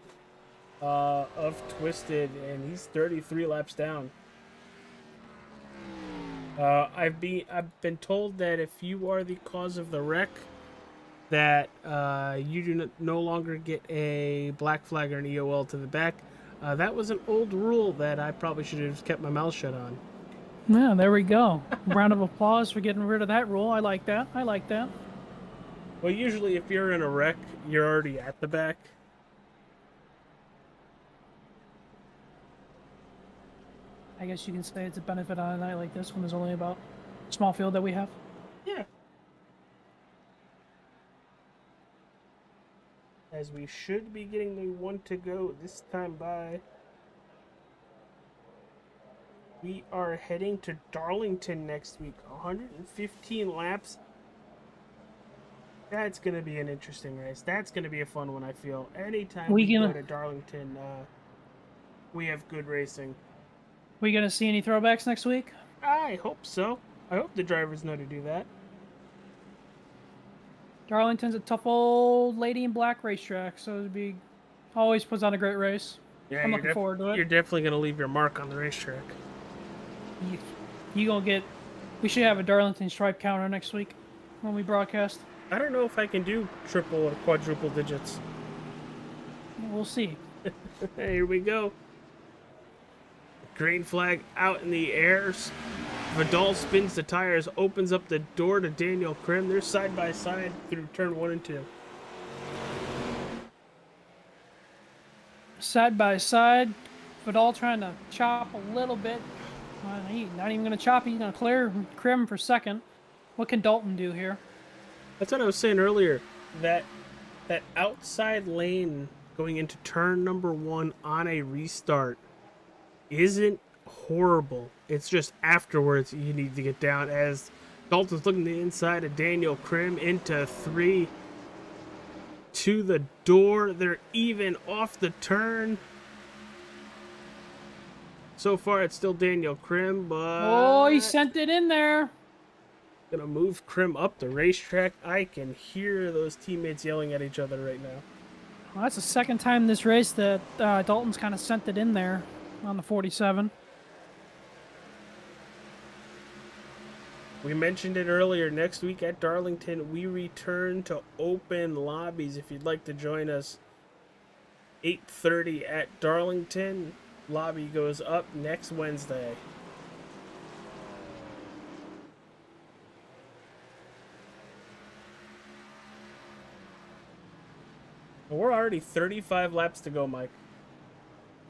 Speaker 7: of Twisted, and he's 33 laps down. I've been told that if you are the cause of the wreck, that you do no longer get a black flag or an EOL to the back. That was an old rule that I probably should have kept my mouth shut on.
Speaker 8: Yeah, there we go. Round of applause for getting rid of that rule. I like that. I like that.
Speaker 7: Well, usually if you're in a wreck, you're already at the back.
Speaker 8: I guess you can say it's a benefit on a night like this when there's only about a small field that we have.
Speaker 7: Yeah. As we should be getting the 1 to go this time by. We are heading to Darlington next week. 115 laps. That's going to be an interesting race. That's going to be a fun one, I feel. Anytime we go to Darlington, we have good racing.
Speaker 8: We gonna see any throwbacks next week?
Speaker 7: I hope so. I hope the drivers know to do that.
Speaker 8: Darlington's a tough old lady in black racetrack, so it'd be always puts on a great race.
Speaker 7: Yeah,
Speaker 8: I'm looking forward to it.
Speaker 7: You're definitely going to leave your mark on the racetrack.
Speaker 8: You gonna get? We should have a Darlington stripe counter next week when we broadcast.
Speaker 7: I don't know if I can do triple or quadruple digits.
Speaker 8: We'll see.
Speaker 7: Here we go. Green flag out in the air. Vidal spins the tires, opens up the door to Daniel Krim. They're side by side through turn 1 and 2.
Speaker 8: Side by side, Vidal trying to chop a little bit. He's not even going to chop. He's going to clear Krim for second. What can Dalton do here?
Speaker 7: That's what I was saying earlier. That outside lane going into turn number 1 on a restart isn't horrible. It's just afterwards you need to get down, as Dalton's looking the inside of Daniel Krim into 3 to the door. They're even off the turn. So far it's still Daniel Krim, but
Speaker 8: Oh, he sent it in there.
Speaker 7: Gonna move Krim up the racetrack. I can hear those teammates yelling at each other right now.
Speaker 8: Well, that's the second time this race that Dalton's kind of sent it in there on the 47.
Speaker 7: We mentioned it earlier. Next week at Darlington, we return to open lobbies. If you'd like to join us, 8:30 at Darlington. Lobby goes up next Wednesday. We're already 35 laps to go, Mike.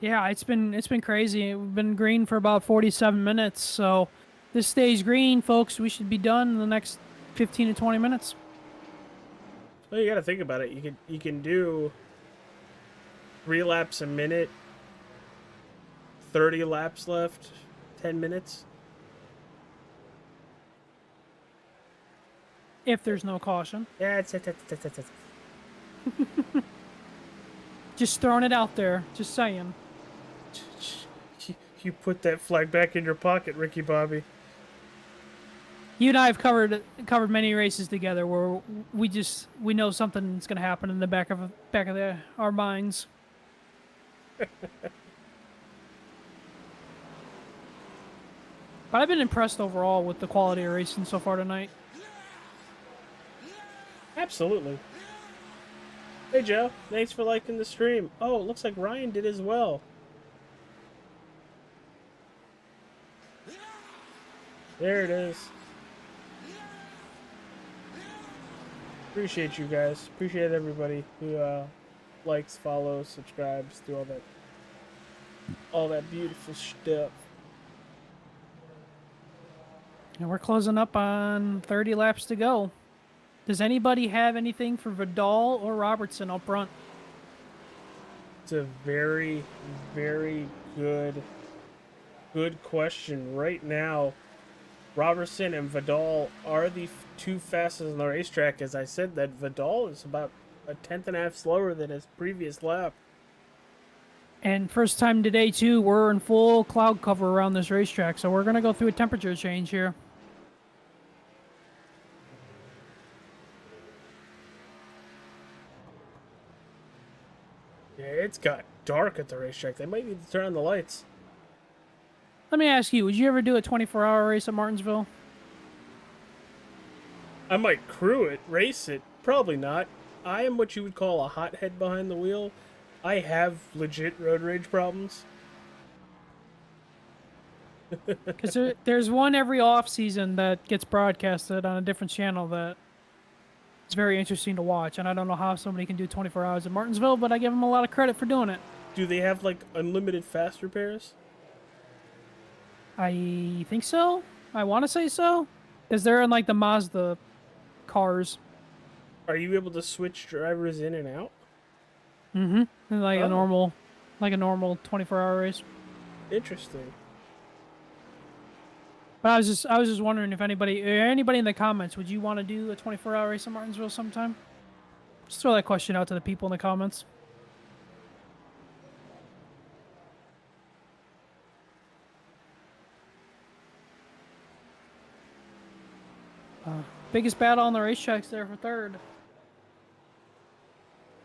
Speaker 8: Yeah, it's been crazy. We've been green for about 47 minutes, so this stays green, folks. We should be done in the next 15 to 20 minutes.
Speaker 7: Well, you got to think about it. You can do 3 laps a minute, 30 laps left, 10 minutes.
Speaker 8: If there's no caution.
Speaker 7: Yeah,
Speaker 8: Just throwing it out there. Just saying.
Speaker 7: You put that flag back in your pocket, Ricky Bobby.
Speaker 8: You and I have covered many races together where we know something's going to happen in the back of our minds. But I've been impressed overall with the quality of racing so far tonight.
Speaker 7: Absolutely. Hey, Joe. Thanks for liking the stream. Oh, it looks like Ryan did as well. There it is. Appreciate you guys. Appreciate everybody who likes, follows, subscribes, do all that beautiful stuff.
Speaker 8: And we're closing up on 30 laps to go. Does anybody have anything for Vidal or Robertson up front?
Speaker 7: It's a very, very good question. Right now, Robertson and Vidal are the 2 fastest on the racetrack. As I said, that Vidal is about a 1/10.5 slower than his previous lap.
Speaker 8: And first time today, too, we're in full cloud cover around this racetrack, so we're going to go through a temperature change here.
Speaker 7: Yeah, it's got dark at the racetrack. They might need to turn on the lights.
Speaker 8: Let me ask you, would you ever do a 24-hour race at Martinsville?
Speaker 7: I might crew it, race it. Probably not. I am what you would call a hothead behind the wheel. I have legit road rage problems.
Speaker 8: Because there's one every off-season that gets broadcasted on a different channel that it's very interesting to watch, and I don't know how somebody can do 24 hours at Martinsville, but I give them a lot of credit for doing it.
Speaker 7: Do they have, like, unlimited fast repairs?
Speaker 8: I think so. I want to say so. Because they're in, like, the Mazda cars.
Speaker 7: Are you able to switch drivers in and out?
Speaker 8: Mm-hmm. Like a normal 24-hour race.
Speaker 7: Interesting.
Speaker 8: But I was just wondering if anybody in the comments, would you want to do a 24-hour race in Martinsville sometime? Just throw that question out to the people in the comments. Biggest battle on the racetracks there for third.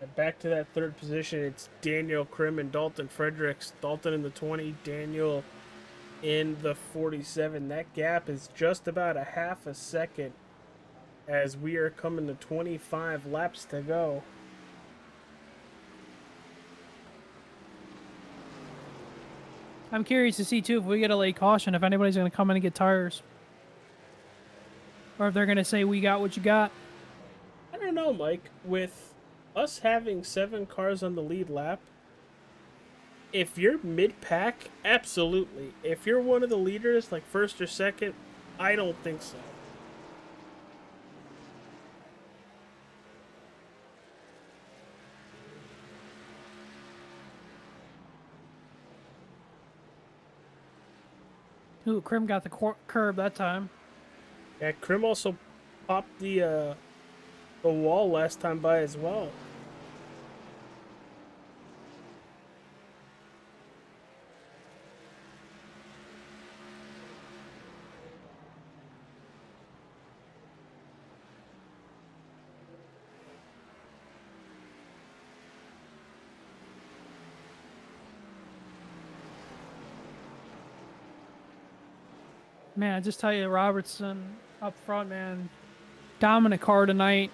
Speaker 7: And back to that third position, it's Daniel Krim and Dalton Fredericks. Dalton in the 20, Daniel in the 47. That gap is just about a half a second as we are coming to 25 laps to go.
Speaker 8: I'm curious to see, too, if we get a late caution, if anybody's going to come in and get tires. Or if they're going to say, we got what you got.
Speaker 7: I don't know, Mike. With us having 7 cars on the lead lap, if you're mid-pack, absolutely. If you're one of the leaders, like first or second, I don't think so.
Speaker 8: Ooh, Krim got the curb that time.
Speaker 7: Yeah, Krim also popped the wall last time by as well.
Speaker 8: Man, I just tell you, Robertson up front, man. Dominant car tonight.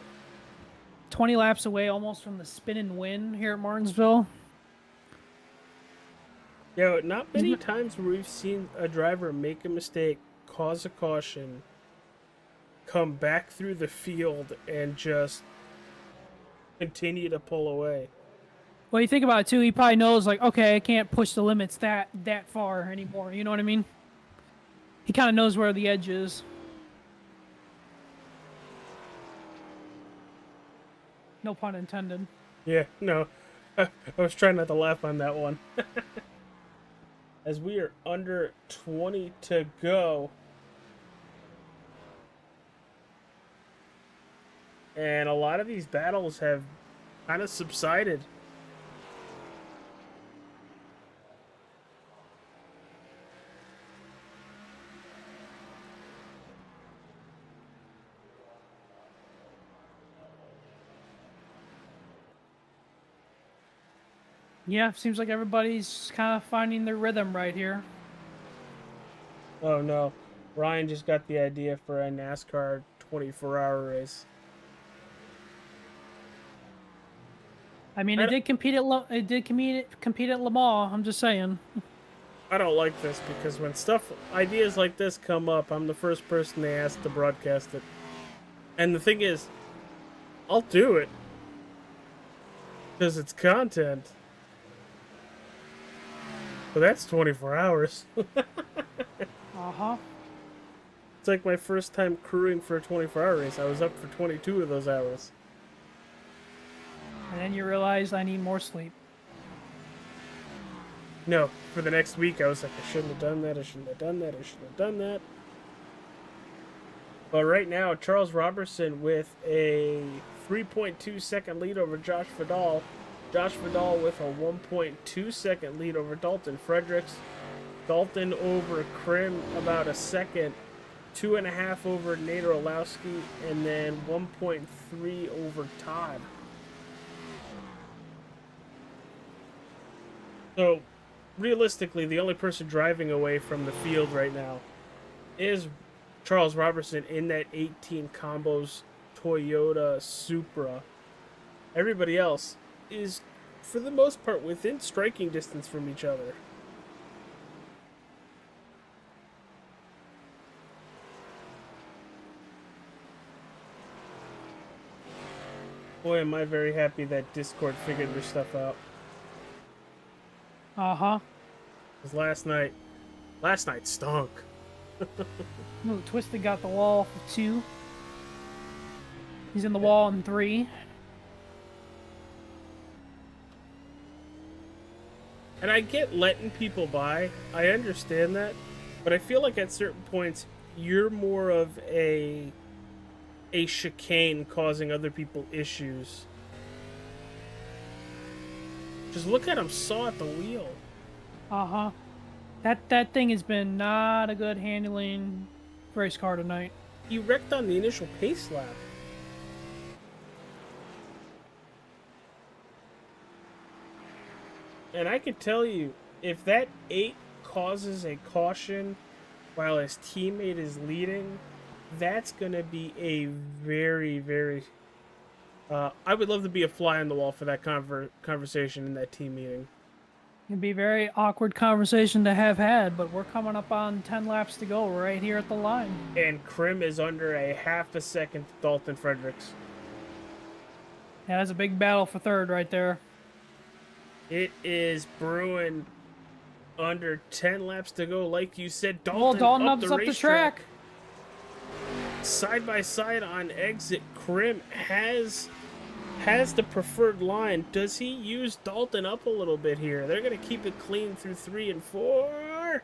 Speaker 8: 20 laps away almost from the spin and win here at Martinsville.
Speaker 7: Yeah, not many times where we've seen a driver make a mistake, cause a caution, come back through the field, and just continue to pull away.
Speaker 8: Well, you think about it, too, he probably knows, like, okay, I can't push the limits that far anymore. You know what I mean? He kind of knows where the edge is. No pun intended.
Speaker 7: Yeah, no. I was trying not to laugh on that one. As we are under 20 to go. And a lot of these battles have kind of subsided.
Speaker 8: Yeah, seems like everybody's kind of finding their rhythm right here.
Speaker 7: Oh no, Ryan just got the idea for a NASCAR 24-hour race.
Speaker 8: I mean, it did compete at Le Mans. I'm just saying.
Speaker 7: I don't like this because when ideas like this come up, I'm the first person they ask to broadcast it. And the thing is, I'll do it because it's content. But that's 24 hours.
Speaker 8: Uh-huh.
Speaker 7: It's like my first time crewing for a 24-hour race. I was up for 22 of those hours.
Speaker 8: And then you realize I need more sleep.
Speaker 7: No, for the next week I was like, I shouldn't have done that, I shouldn't have done that, I shouldn't have done that. But right now, Charles Robertson with a 3.2 second lead over Josh Vidal. Josh Vidal with a 1.2 second lead over Dalton Fredericks. Dalton over Krim about a second. 2.5 over Nate Orlowski. And then 1.3 over Todd. So, realistically, the only person driving away from the field right now is Charles Robertson in that 18 Combos Toyota Supra. Everybody else is, for the most part, within striking distance from each other. Boy, am I very happy that Discord figured their stuff out.
Speaker 8: Uh-huh.
Speaker 7: Because last night stunk.
Speaker 8: Ooh, Twisted got the wall for 2. He's in the wall in 3.
Speaker 7: And I get letting people by. I understand that. But I feel like at certain points, you're more of a chicane causing other people issues. Just look at him saw at the wheel.
Speaker 8: Uh-huh. That thing has been not a good handling race car tonight.
Speaker 7: He wrecked on the initial pace lap. And I can tell you, if that 8 causes a caution while his teammate is leading, that's going to be a very, very... I would love to be a fly on the wall for that conversation in that team meeting.
Speaker 8: It'd be a very awkward conversation to have had, but we're coming up on 10 laps to go right here at the line.
Speaker 7: And Krim is under a half a second to Dalton Fredericks.
Speaker 8: Yeah, that's a big battle for third right there.
Speaker 7: It is brewing under 10 laps to go. Like you said, Dalton up the track. Side by side on exit, Krim has the preferred line. Does he use Dalton up a little bit here? They're going to keep it clean through 3 and 4.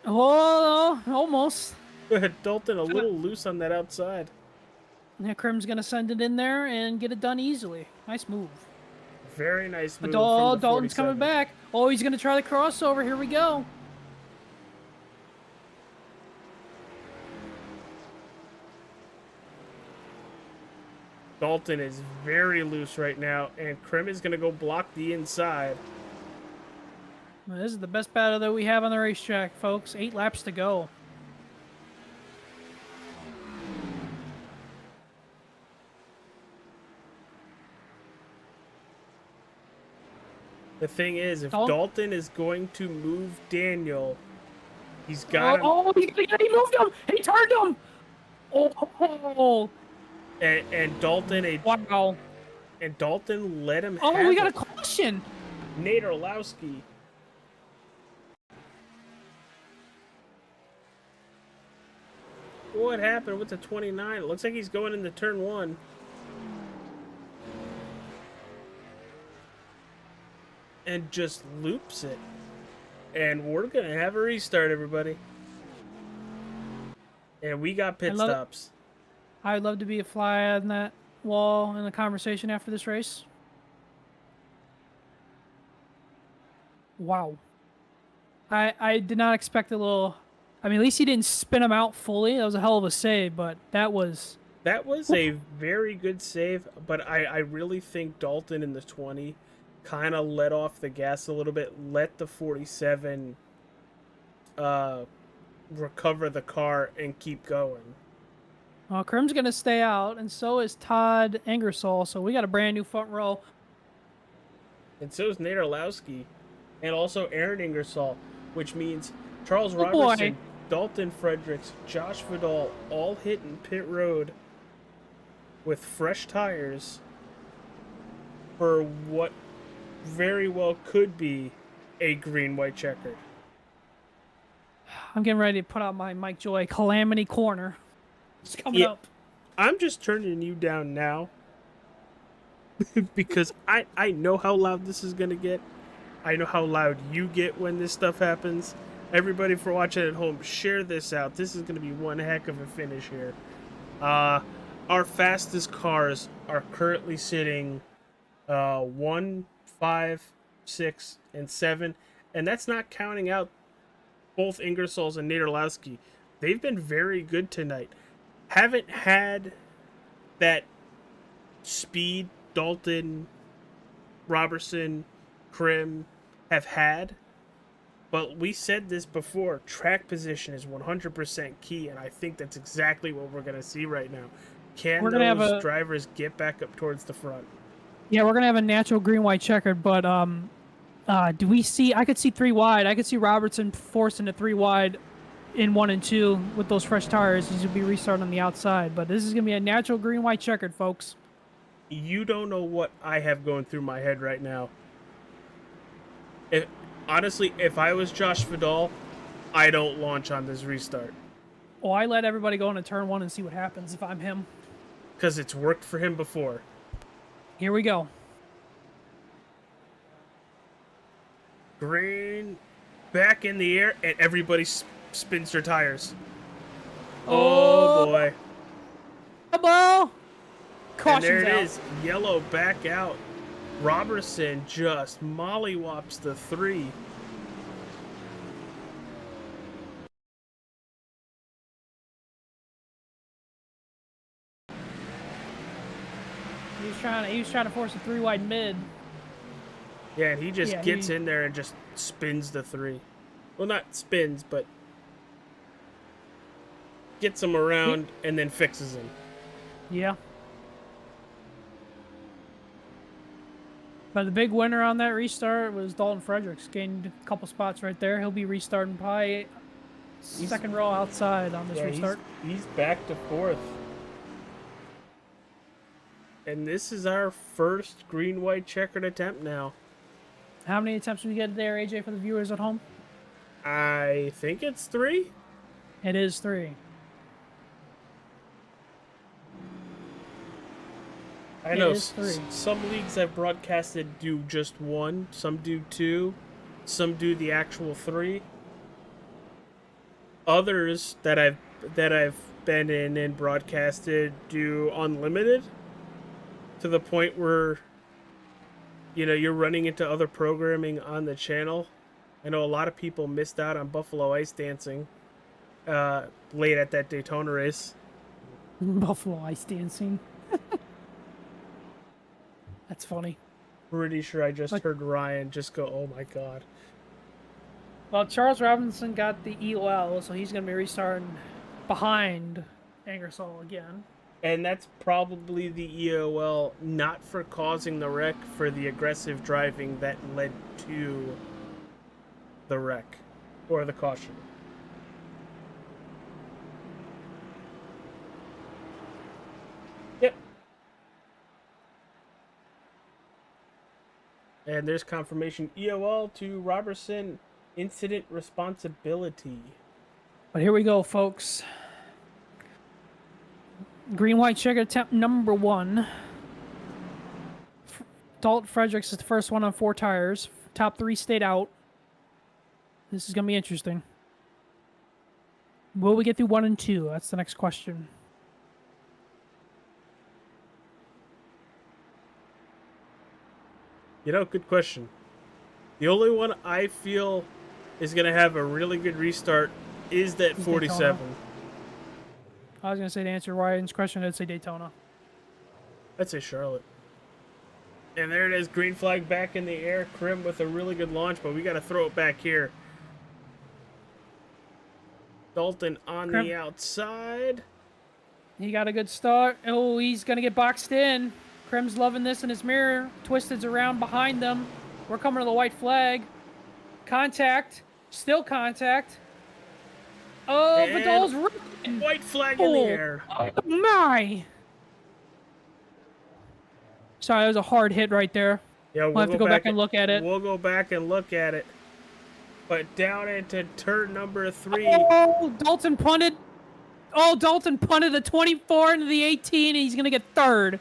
Speaker 8: Oh, almost.
Speaker 7: Dalton a little loose on that outside.
Speaker 8: Yeah, Krim's going to send it in there and get it done easily. Nice move.
Speaker 7: Very nice move.
Speaker 8: But Dalton's coming back. Oh, he's going to try the crossover. Here we go.
Speaker 7: Dalton is very loose right now, and Krim is going to go block the inside.
Speaker 8: Well, this is the best battle that we have on the racetrack, folks. 8 laps to go.
Speaker 7: The thing is, if Dalton is going to move Daniel, he's got
Speaker 8: he moved him! He turned him! Oh!
Speaker 7: And Dalton,
Speaker 8: wow.
Speaker 7: And Dalton let him
Speaker 8: have
Speaker 7: we got
Speaker 8: a caution!
Speaker 7: Nate Orlowski. What happened with the 29? It looks like he's going into turn 1. And just loops it. And we're going to have a restart, everybody. And we got pit stops.
Speaker 8: I'd love to be a fly on that wall in the conversation after this race. Wow. I did not expect a little... I mean, at least he didn't spin him out fully. That was a hell of a save, but that was...
Speaker 7: That was a very good save, but I really think Dalton in the 20 kind of let off the gas a little bit, let the 47 recover the car and keep going.
Speaker 8: Well, Krim's going to stay out, and so is Todd Ingersoll, so we got a brand new front row.
Speaker 7: And so is Nate Orlowski, and also Aaron Ingersoll, which means Charles Robertson, Dalton Fredericks, Josh Vidal, all hitting pit road with fresh tires for what very well could be a green-white checkered.
Speaker 8: I'm getting ready to put out my Mike Joy Calamity Corner. It's coming up.
Speaker 7: I'm just turning you down now because I know how loud this is going to get. I know how loud you get when this stuff happens. Everybody for watching at home, share this out. This is going to be one heck of a finish here. Our fastest cars are currently sitting 1, 5, 6, and 7. And that's not counting out both Ingersolls and Nate Orlowski. They've been very good tonight. Haven't had that speed Dalton, Robertson, Krim have had. But we said this before, track position is 100% key, and I think that's exactly what we're going to see right now. Can those drivers get back up towards the front?
Speaker 8: Yeah, we're going to have a natural green-white checkered, but do we see... I could see 3 wide. I could see Robertson forcing a 3 wide in 1 and 2 with those fresh tires. He's going to be restarting on the outside, but this is going to be a natural green-white checkered, folks.
Speaker 7: You don't know what I have going through my head right now. Honestly, if I was Josh Vidal, I don't launch on this restart.
Speaker 8: Oh, I let everybody go into turn 1 and see what happens if I'm him.
Speaker 7: Because it's worked for him before.
Speaker 8: Here we go.
Speaker 7: Green, back in the air, and everybody spins their tires. Oh boy.
Speaker 8: Ball.
Speaker 7: And there it is. Yellow back out. Robertson just mollywops the 3.
Speaker 8: He was trying to force a 3 wide mid.
Speaker 7: Yeah, and he just gets in there and just spins the 3. Well, not spins, but gets him around and then fixes him.
Speaker 8: Yeah. But the big winner on that restart was Dalton Fredericks. Gained a couple spots right there. He'll be restarting probably second row outside on this restart.
Speaker 7: He's back to 4th. And this is our first green-white checkered attempt now.
Speaker 8: How many attempts did we get there, AJ, for the viewers at home?
Speaker 7: I think it's 3.
Speaker 8: It is 3.
Speaker 7: I know some leagues I've broadcasted do just 1, some do 2, some do the actual 3. Others that I've been in and broadcasted do unlimited, to the point where, you know, you're running into other programming on the channel. I know a lot of people missed out on Buffalo Ice Dancing late at that Daytona race.
Speaker 8: Buffalo Ice Dancing. That's funny.
Speaker 7: Pretty sure I just heard Ryan just go, "Oh my god."
Speaker 8: Well, Charles Robinson got the EOL, so he's going to be restarting behind Ingersoll again.
Speaker 7: And that's probably the EOL, not for causing the wreck, for the aggressive driving that led to the wreck or the caution. Yep. And there's confirmation EOL to Robertson, incident responsibility.
Speaker 8: But here we go, folks. Green-white checker attempt number 1. Dalton Fredericks is the first one on 4 tires. Top 3 stayed out. This is going to be interesting. Will we get through 1 and 2? That's the next question.
Speaker 7: You know, good question. The only one I feel is going to have a really good restart is that 47.
Speaker 8: I was going to say, to answer Ryan's question, I'd say Daytona.
Speaker 7: I'd say Charlotte. And there it is, green flag back in the air. Krim with a really good launch, but we got to throw it back here. Dalton on the outside.
Speaker 8: He got a good start. Oh, he's going to get boxed in. Krim's loving this in his mirror. Twisted's around behind them. We're coming to the white flag. Contact. Still contact. Oh, Vidal's ripping.
Speaker 7: White flag in the air.
Speaker 8: Oh, my. Sorry, that was a hard hit right there.
Speaker 7: Yeah,
Speaker 8: we'll have to go back and look at it.
Speaker 7: We'll go back and look at it. But down into turn number 3.
Speaker 8: Oh, Dalton punted. Oh, Dalton punted the 24 into the 18, and he's going to get 3rd.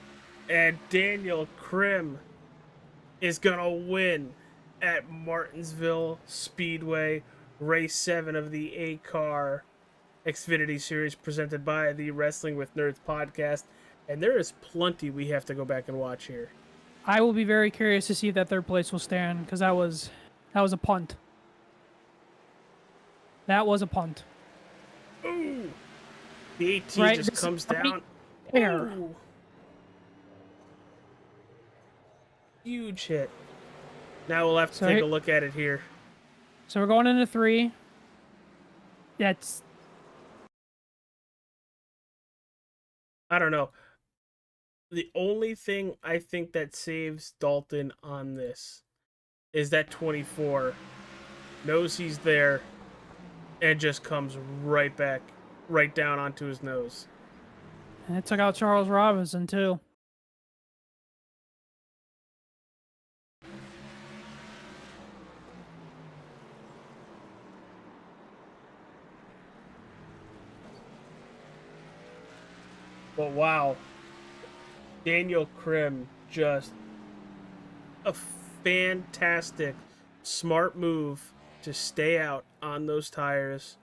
Speaker 7: And Daniel Krim is going to win at Martinsville Speedway, race 7 of the ACAR Xfinity Series, presented by the Wrestling with Nerds podcast. And there is plenty we have to go back and watch here.
Speaker 8: I will be very curious to see if that 3rd place will stand, because that was a punt. That was a punt.
Speaker 7: Ooh. The 18 just comes down.
Speaker 8: Air.
Speaker 7: Huge hit. Now we'll have to take a look at it here.
Speaker 8: So we're going into 3. That's...
Speaker 7: I don't know. The only thing I think that saves Dalton on this is that 24 knows he's there and just comes right back, right down onto his nose.
Speaker 8: And it took out Charles Robinson, too.
Speaker 7: But wow, Daniel Krim, just a fantastic, smart move to stay out on those tires,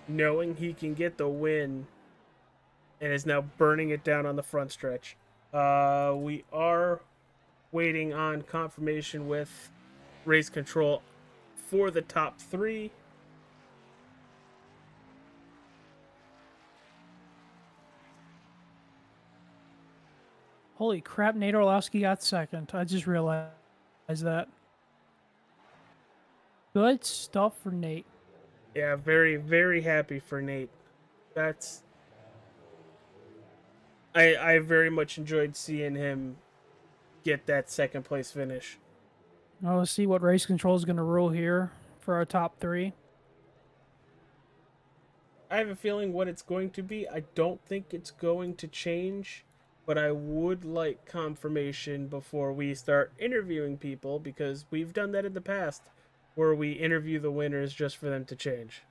Speaker 7: knowing he can get the win, and is now burning it down on the front stretch. We are waiting on confirmation with race control for the top 3.
Speaker 8: Holy crap, Nate Orlowski got 2nd. I just realized that. Good stuff for Nate.
Speaker 7: Yeah, very, very happy for Nate. That's I very much enjoyed seeing him get that second place finish.
Speaker 8: Now let's see what race control is going to rule here for our top three.
Speaker 7: I have a feeling what it's going to be. I don't think it's going to change, but I would like confirmation before we start interviewing people because we've done that in the past where we interview the winners just for them to change.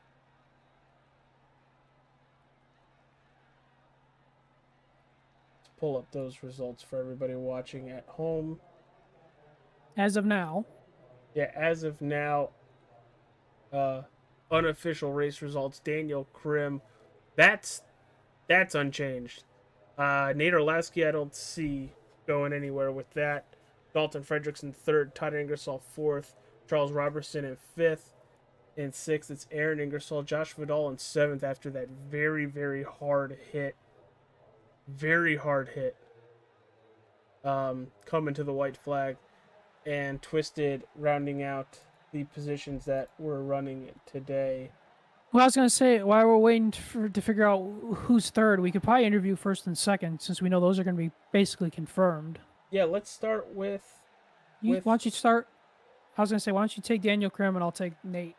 Speaker 7: Let's pull up those results for everybody watching at home.
Speaker 8: As of now,
Speaker 7: Yeah, as of now, unofficial race results. Daniel Krim, that's unchanged. Nate Orlowski, I don't see going anywhere with that. Dalton Fredrickson third, Todd Ingersoll fourth, Charles Robertson in fifth. In sixth, it's Aaron Ingersoll, Josh Vidal in seventh after that very, very hard hit. Very hard hit. Coming to the white flag. And Twisted rounding out the positions that we're running today.
Speaker 8: well, I was going to say, while we're waiting to figure out who's third, we could probably interview first and second since we know those are going to be basically confirmed.
Speaker 7: Yeah, let's start with...
Speaker 8: Why don't you start? I was going to say, why don't you take Daniel Krim and I'll take Nate.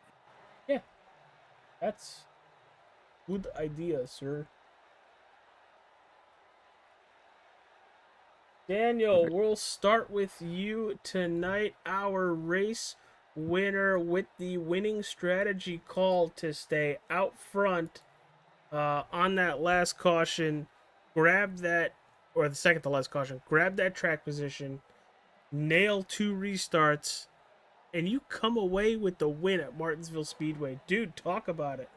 Speaker 7: Yeah, that's good idea, sir. Daniel, we'll start with you tonight. Our race winner with the winning strategy call to stay out front on that last caution. Grab that, or the second to last caution, grab that track position, nail 2 restarts, and you come away with the win at Martinsville Speedway. Dude, talk about it.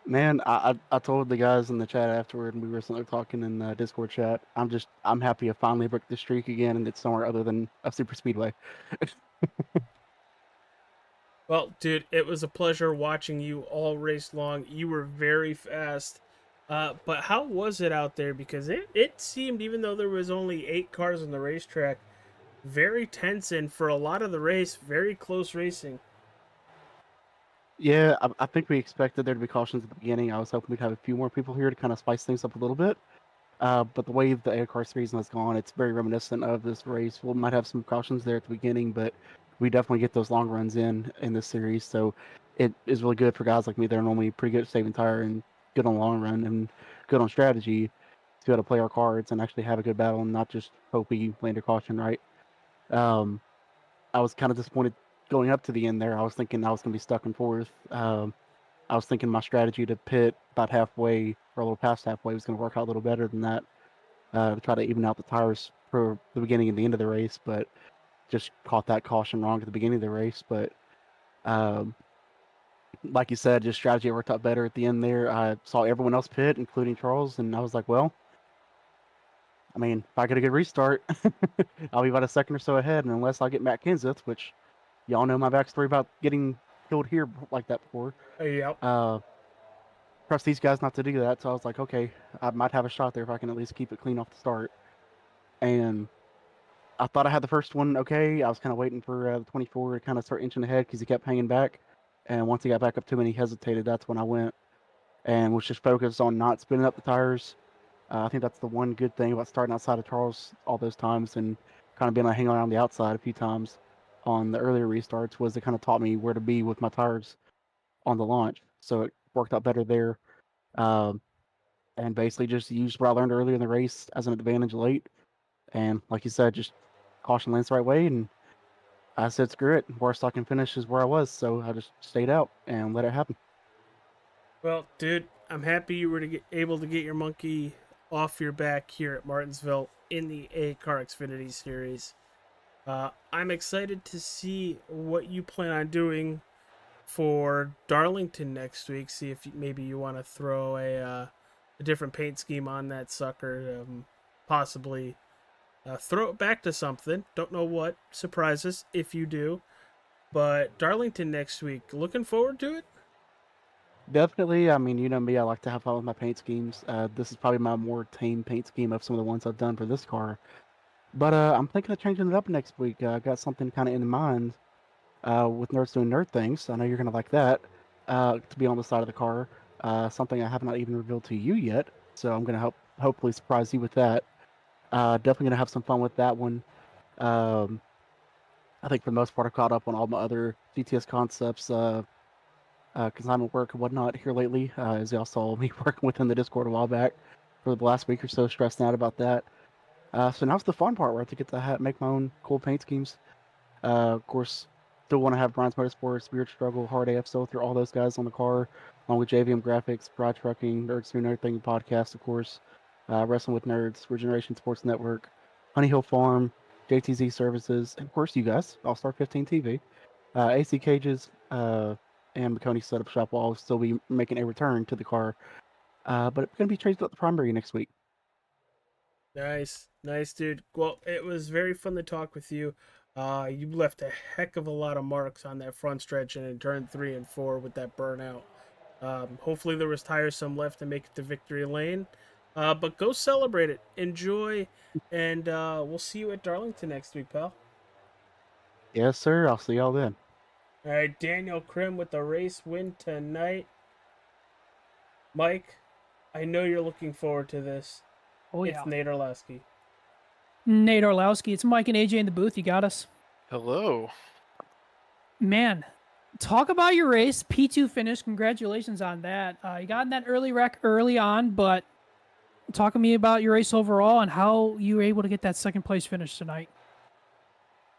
Speaker 9: Man, I told the guys in the chat afterward, and we were sitting there talking in the Discord chat. I'm happy I finally broke the streak again, and it's somewhere other than a super speedway.
Speaker 7: Well, dude, it was a pleasure watching you all race long. You were very fast. But how was it out there? Because it seemed, even though there was only 8 cars on the racetrack, very tense, and for a lot of the race, very close racing.
Speaker 9: Yeah, I think we expected there to be cautions at the beginning. I was hoping we'd have a few more people here to kind of spice things up a little bit. But the way the ACAR season has gone, it's very reminiscent of this race. We might have some cautions there at the beginning, but we definitely get those long runs in this series. So it is really good for guys like me that are normally pretty good at saving tire and good on long run and good on strategy to be able to play our cards and actually have a good battle and not just hope we land a caution right. I was kind of disappointed going up to the end there. I was thinking I was going to be stuck in fourth. I was thinking my strategy to pit about halfway or a little past halfway was going to work out a little better than that to try to even out the tires for the beginning and the end of the race, but just caught that caution wrong at the beginning of the race. But like you said, just strategy worked out better at the end there. I saw everyone else pit, including Charles, and I was like, well, I mean, if I get a good restart, I'll be about a second or so ahead, and unless I get Matt Kenseth, which y'all know my backstory about getting killed here like that before.
Speaker 7: Yep.
Speaker 9: Trust these guys not to do that, so I was like, okay, I might have a shot there if I can at least keep it clean off the start. And I thought I had the first one okay. I was kind of waiting for the 24 to kind of start inching ahead because he kept hanging back. And once he got back up to me and he hesitated, that's when I went and was just focused on not spinning up the tires. I think that's the one good thing about starting outside of Charles all those times and kind of being able to hang around the outside a few times on the earlier restarts was it kind of taught me where to be with my tires on the launch. So it worked out better there. And basically just used what I learned earlier in the race as an advantage late. And like you said, just caution lanes the right way. And I said, screw it. Worst I can finish is where I was. So I just stayed out and let it happen.
Speaker 7: Well, dude, I'm happy you were able to get your monkey off your back here at Martinsville in the ACAR Xfinity series. I'm excited to see what you plan on doing for Darlington next week. See if maybe you want to throw a different paint scheme on that sucker. Possibly throw it back to something. Don't know what. Surprise us if you do. But Darlington next week. Looking forward to it?
Speaker 9: Definitely. I mean, you know me, I like to have fun with my paint schemes. This is probably my more tame paint scheme of some of the ones I've done for this car. But I'm thinking of changing it up next week. I got something kind of in mind. with Nerds Doing Nerd Things. I know you're going to like that, to be on the side of the car. Something I have not even revealed to you yet, so I'm going to hopefully surprise you with that. Definitely going to have some fun with that one. Um, I think for the most part, I've caught up on all my other GTS concepts, consignment work and whatnot here lately. As y'all saw me working within the Discord a while back for the last week or so, stressing out about that. So now's the fun part where I have to get to make my own cool paint schemes. Of course, still want to have Brian's Motorsports, Weird Struggle, Hard AF, still through all those guys on the car, along with JVM Graphics, Broad Trucking, Nerds Doing Everything podcast, of course, Wrestling with Nerds, Regeneration Sports Network, Honey Hill Farm, JTZ Services, and of course you guys, All Star 15 TV, AC Cages, and McConey Setup Shop will all still be making a return to the car, but it's going to be changed at the primary next week.
Speaker 7: Nice, dude. Well, it was very fun to talk with you. You left a heck of a lot of marks on that front stretch and in turn 3 and 4 with that burnout. Hopefully there was tires some left to make it to victory lane. But go celebrate it, enjoy, and we'll see you at Darlington next week, pal.
Speaker 9: Yes, sir. I'll see y'all then.
Speaker 7: All right, Daniel Krim with the race win tonight. Mike, I know you're looking forward to this.
Speaker 8: Oh, yeah.
Speaker 7: It's Nate Orlowski.
Speaker 8: Nate Orlowski. It's Mike and AJ in the booth. You got us.
Speaker 10: Hello.
Speaker 8: Man, talk about your race. P2 finish. Congratulations on that. You got in that early wreck early on, but talk to me about your race overall and how you were able to get that second place finish tonight.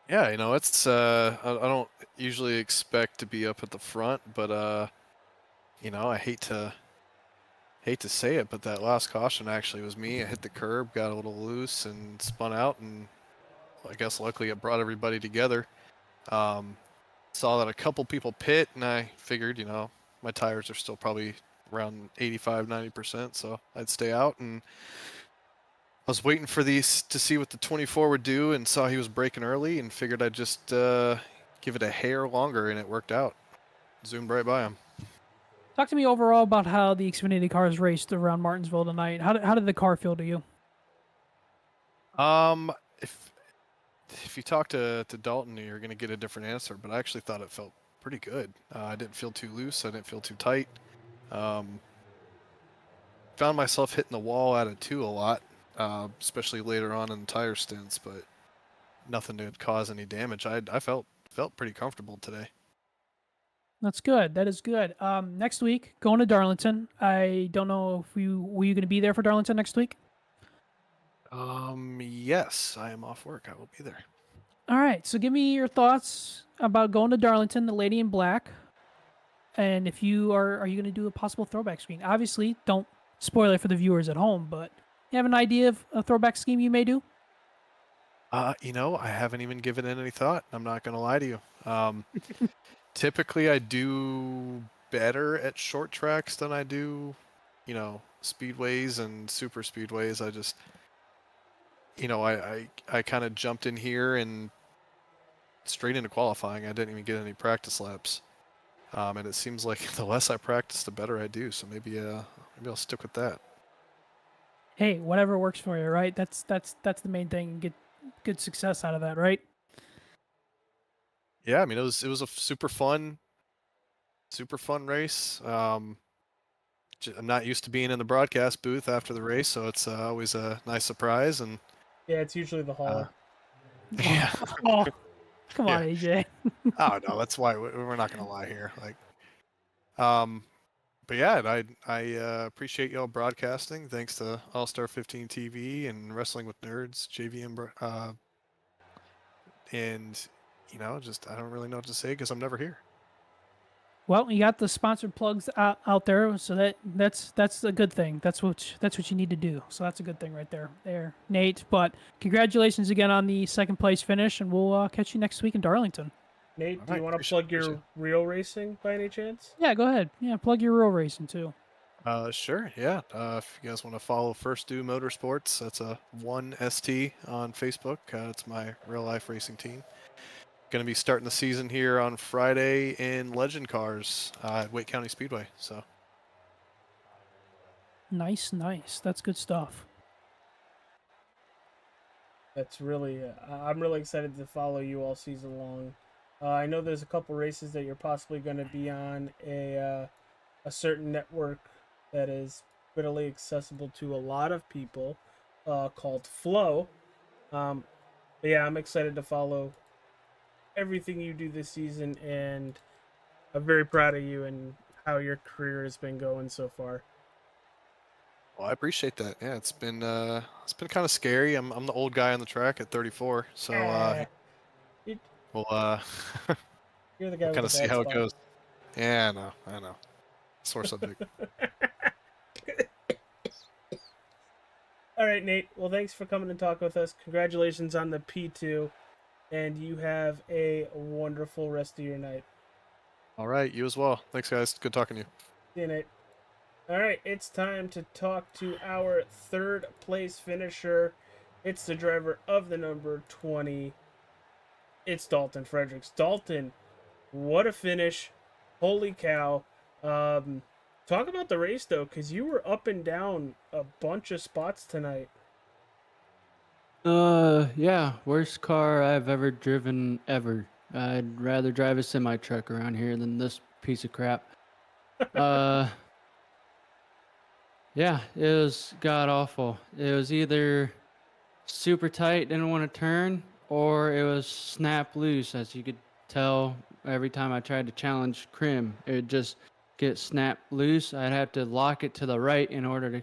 Speaker 10: Yeah, it's I don't usually expect to be up at the front, but I hate to say it, but that last caution actually was me. I hit the curb, got a little loose, and spun out, and I guess luckily it brought everybody together. Saw that a couple people pit, and I figured, my tires are still probably around 85-90%, so I'd stay out. And I was waiting for these to see what the 24 would do, and saw he was braking early, and figured I'd just give it a hair longer, and it worked out. Zoomed right by him.
Speaker 8: Talk to me overall about how the Xfinity cars raced around Martinsville tonight. How did the car feel to you?
Speaker 10: If you talk to Dalton, you're going to get a different answer, but I actually thought it felt pretty good. I didn't feel too loose. I didn't feel too tight. Found myself hitting the wall out of 2 a lot, especially later on in the tire stints, but nothing to cause any damage. I felt pretty comfortable today.
Speaker 8: That's good. That is good. Next week, going to Darlington. I don't know if were you going to be there for Darlington next week?
Speaker 10: Yes, I am off work. I will be there.
Speaker 8: All right. So give me your thoughts about going to Darlington, the Lady in Black, and if you are you going to do a possible throwback screen? Obviously, don't spoil it for the viewers at home, but you have an idea of a throwback scheme you may do?
Speaker 10: I haven't even given it any thought. I'm not going to lie to you. Typically, I do better at short tracks than I do, speedways and super speedways. I just, I kind of jumped in here and straight into qualifying. I didn't even get any practice laps. And it seems like the less I practice, the better I do. So maybe I'll stick with that.
Speaker 8: Hey, whatever works for you, right? That's the main thing. Get good success out of that, right?
Speaker 10: Yeah, I mean, it was a super fun race. I'm not used to being in the broadcast booth after the race, so it's always a nice surprise. And
Speaker 7: yeah, it's usually the hauler.
Speaker 10: Yeah.
Speaker 8: Oh, come on, AJ.
Speaker 10: Oh no, that's why we're not gonna lie here. But yeah, I appreciate y'all broadcasting. Thanks to All Star 15 TV and Wrestling with Nerds, JVM, and just I don't really know what to say because I'm never here.
Speaker 8: Well, you got the sponsored plugs out there, so that's a good thing. That's what you need to do. So that's a good thing right there, Nate. But congratulations again on the second place finish, and we'll catch you next week in Darlington.
Speaker 7: Nate, do you want to plug your real racing by any chance?
Speaker 8: Yeah, go ahead. Yeah, plug your real racing too.
Speaker 10: Sure. Yeah. If you guys want to follow First Do Motorsports, that's a 1ST on Facebook. It's my real life racing team. Going to be starting the season here on Friday in Legend Cars at Wake County Speedway. So
Speaker 8: nice. That's good stuff.
Speaker 7: That's really I'm really excited to follow you all season long. I know there's a couple races that you're possibly going to be on a certain network that is readily accessible to a lot of people, called Flow. But yeah, I'm excited to follow everything you do this season, and I'm very proud of you and how your career has been going so far.
Speaker 10: Well, I appreciate that. Yeah, it's been kind of scary. I'm the old guy on the track at 34, so
Speaker 7: You-
Speaker 10: we'll
Speaker 7: You're the guy
Speaker 10: we'll
Speaker 7: with
Speaker 10: kind
Speaker 7: a
Speaker 10: of see
Speaker 7: bad
Speaker 10: how it
Speaker 7: spot.
Speaker 10: goes. Yeah, I know. Sore subject.
Speaker 7: All right, Nate. Well, thanks for coming and talking with us. Congratulations on the P2, and you have a wonderful rest of your night.
Speaker 10: All right, you as well. Thanks, guys. Good talking to you.
Speaker 7: See you, Nate. All right, it's time to talk to our third place finisher. It's the driver of the number 20. It's Dalton Fredericks. Dalton, what a finish. Holy cow. Talk about the race, though, because you were up and down a bunch of spots tonight.
Speaker 11: Yeah, worst car I've ever driven ever. I'd rather drive a semi truck around here than this piece of crap. Uh, yeah, it was god awful. It was either super tight, didn't want to turn, or it was snap loose. As you could tell, every time I tried to challenge Krim, it would just get snapped loose. I'd have to lock it to the right in order to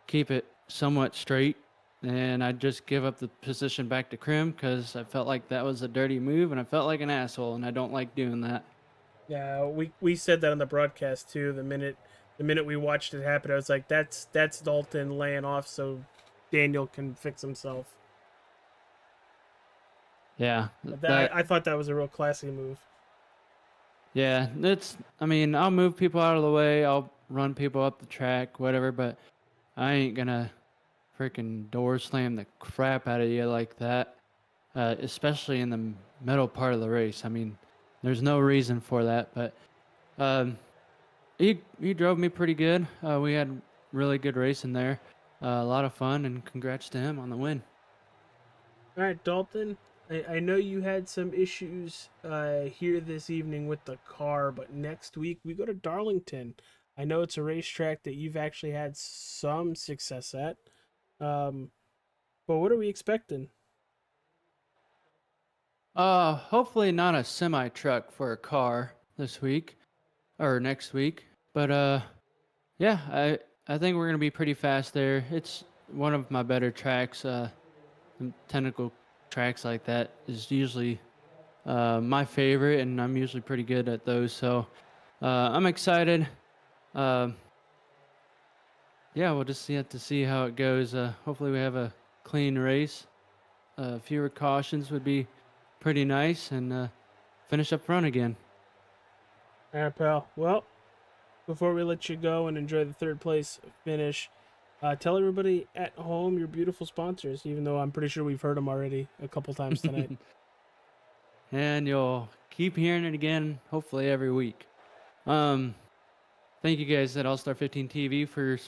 Speaker 11: keep it somewhat straight. And I'd just give up the position back to Krim because I felt like that was a dirty move and I felt like an asshole, and I don't like doing that.
Speaker 7: Yeah, we said that on the broadcast too. The minute we watched it happen, I was like, that's Dalton laying off so Daniel can fix himself.
Speaker 11: Yeah.
Speaker 7: I thought that was a real classy move.
Speaker 11: Yeah, I mean, I'll move people out of the way, I'll run people up the track, whatever, but I ain't gonna freaking door slam the crap out of you like that, especially in the middle part of the race. I mean, there's no reason for that, but he drove me pretty good. We had really good racing there, a lot of fun, and congrats to him on the win.
Speaker 7: All right, Dalton, I know you had some issues here this evening with the car, but next week we go to Darlington. I know it's a racetrack that you've actually had some success at. But what are we expecting?
Speaker 11: Hopefully not a semi truck for a car this week or next week. But yeah, I think we're gonna be pretty fast there. It's one of my better tracks. Technical tracks like that is usually my favorite, and I'm usually pretty good at those. So I'm excited. Yeah, we'll just have to see how it goes. Hopefully we have a clean race. Fewer cautions would be pretty nice, and finish up front again.
Speaker 7: All right, pal. Well, before we let you go and enjoy the third place finish, tell everybody at home your beautiful sponsors, even though I'm pretty sure we've heard them already a couple times tonight.
Speaker 11: And you'll keep hearing it again, hopefully every week. Thank you guys at All Star 15 TV for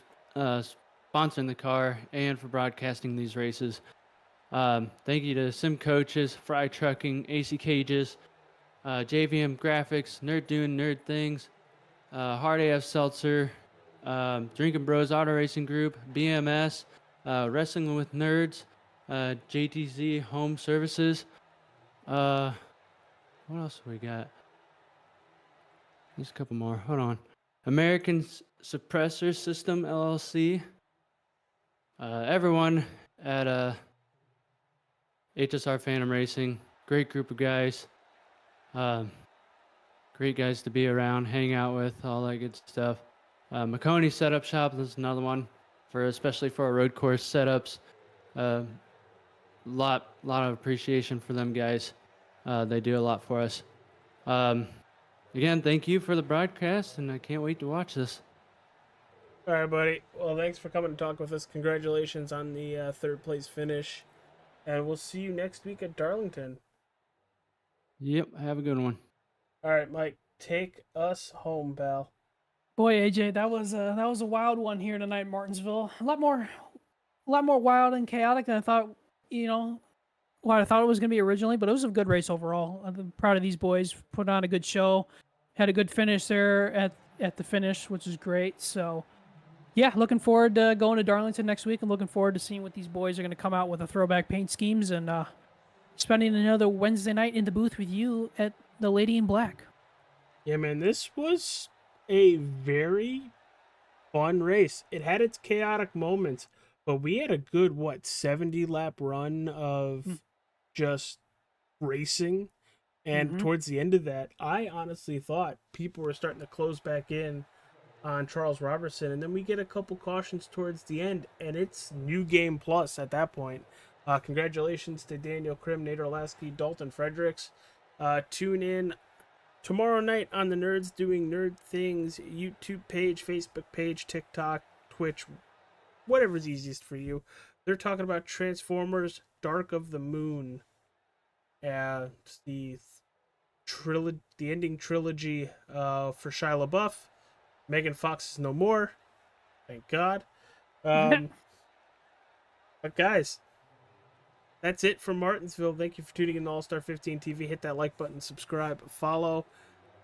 Speaker 11: sponsoring the car and for broadcasting these races. Thank you to Sim Coaches, Fry Trucking, AC Cages, JVM Graphics, Nerd Doing Nerd Things, Hard AF Seltzer, Drinkin Bros Auto Racing Group, BMS, Wrestling with Nerds, JTZ Home Services. What else we got? There's a couple more. Hold on. American Suppressor System LLC. Everyone at HSR Phantom Racing. Great group of guys. Great guys to be around, hang out with, all that good stuff. McConey Setup Shop is another one, especially for our road course setups. Lot of appreciation for them guys. They do a lot for us. Again, thank you for the broadcast, and I can't wait to watch this.
Speaker 7: All right, buddy. Well, thanks for coming to talk with us. Congratulations on the third place finish. And we'll see you next week at Darlington.
Speaker 11: Yep, have a good one.
Speaker 7: All right, Mike, take us home, pal.
Speaker 8: Boy, AJ, that was a wild one here tonight in Martinsville. A lot more wild and chaotic than I thought. You know, what I thought it was going to be originally, but it was a good race overall. I'm proud of these boys. Put on a good show. Had a good finish there at the finish, which is great. So, yeah, looking forward to going to Darlington next week and looking forward to seeing what these boys are going to come out with the throwback paint schemes and spending another Wednesday night in the booth with you at the Lady in Black.
Speaker 7: Yeah, man, this was a very fun race. It had its chaotic moments, but we had a good, 70 lap run of just racing. And towards the end of that, I honestly thought people were starting to close back in on Charles Robertson. And then we get a couple cautions towards the end, and it's new game plus at that point. Congratulations to Daniel Krim, Nate Orlasky, Dalton Fredericks. Tune in tomorrow night on the Nerds Doing Nerd Things YouTube page, Facebook page, TikTok, Twitch, whatever's easiest for you. They're talking about Transformers Dark of the Moon. It's the ending trilogy for Shia LaBeouf. Megan Fox is no more. Thank God. But guys, that's it from Martinsville. Thank you for tuning in to All-Star 15 TV. Hit that like button, subscribe, follow,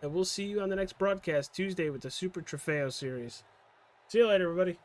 Speaker 7: and we'll see you on the next broadcast Tuesday with the Super Trofeo series. See you later, everybody.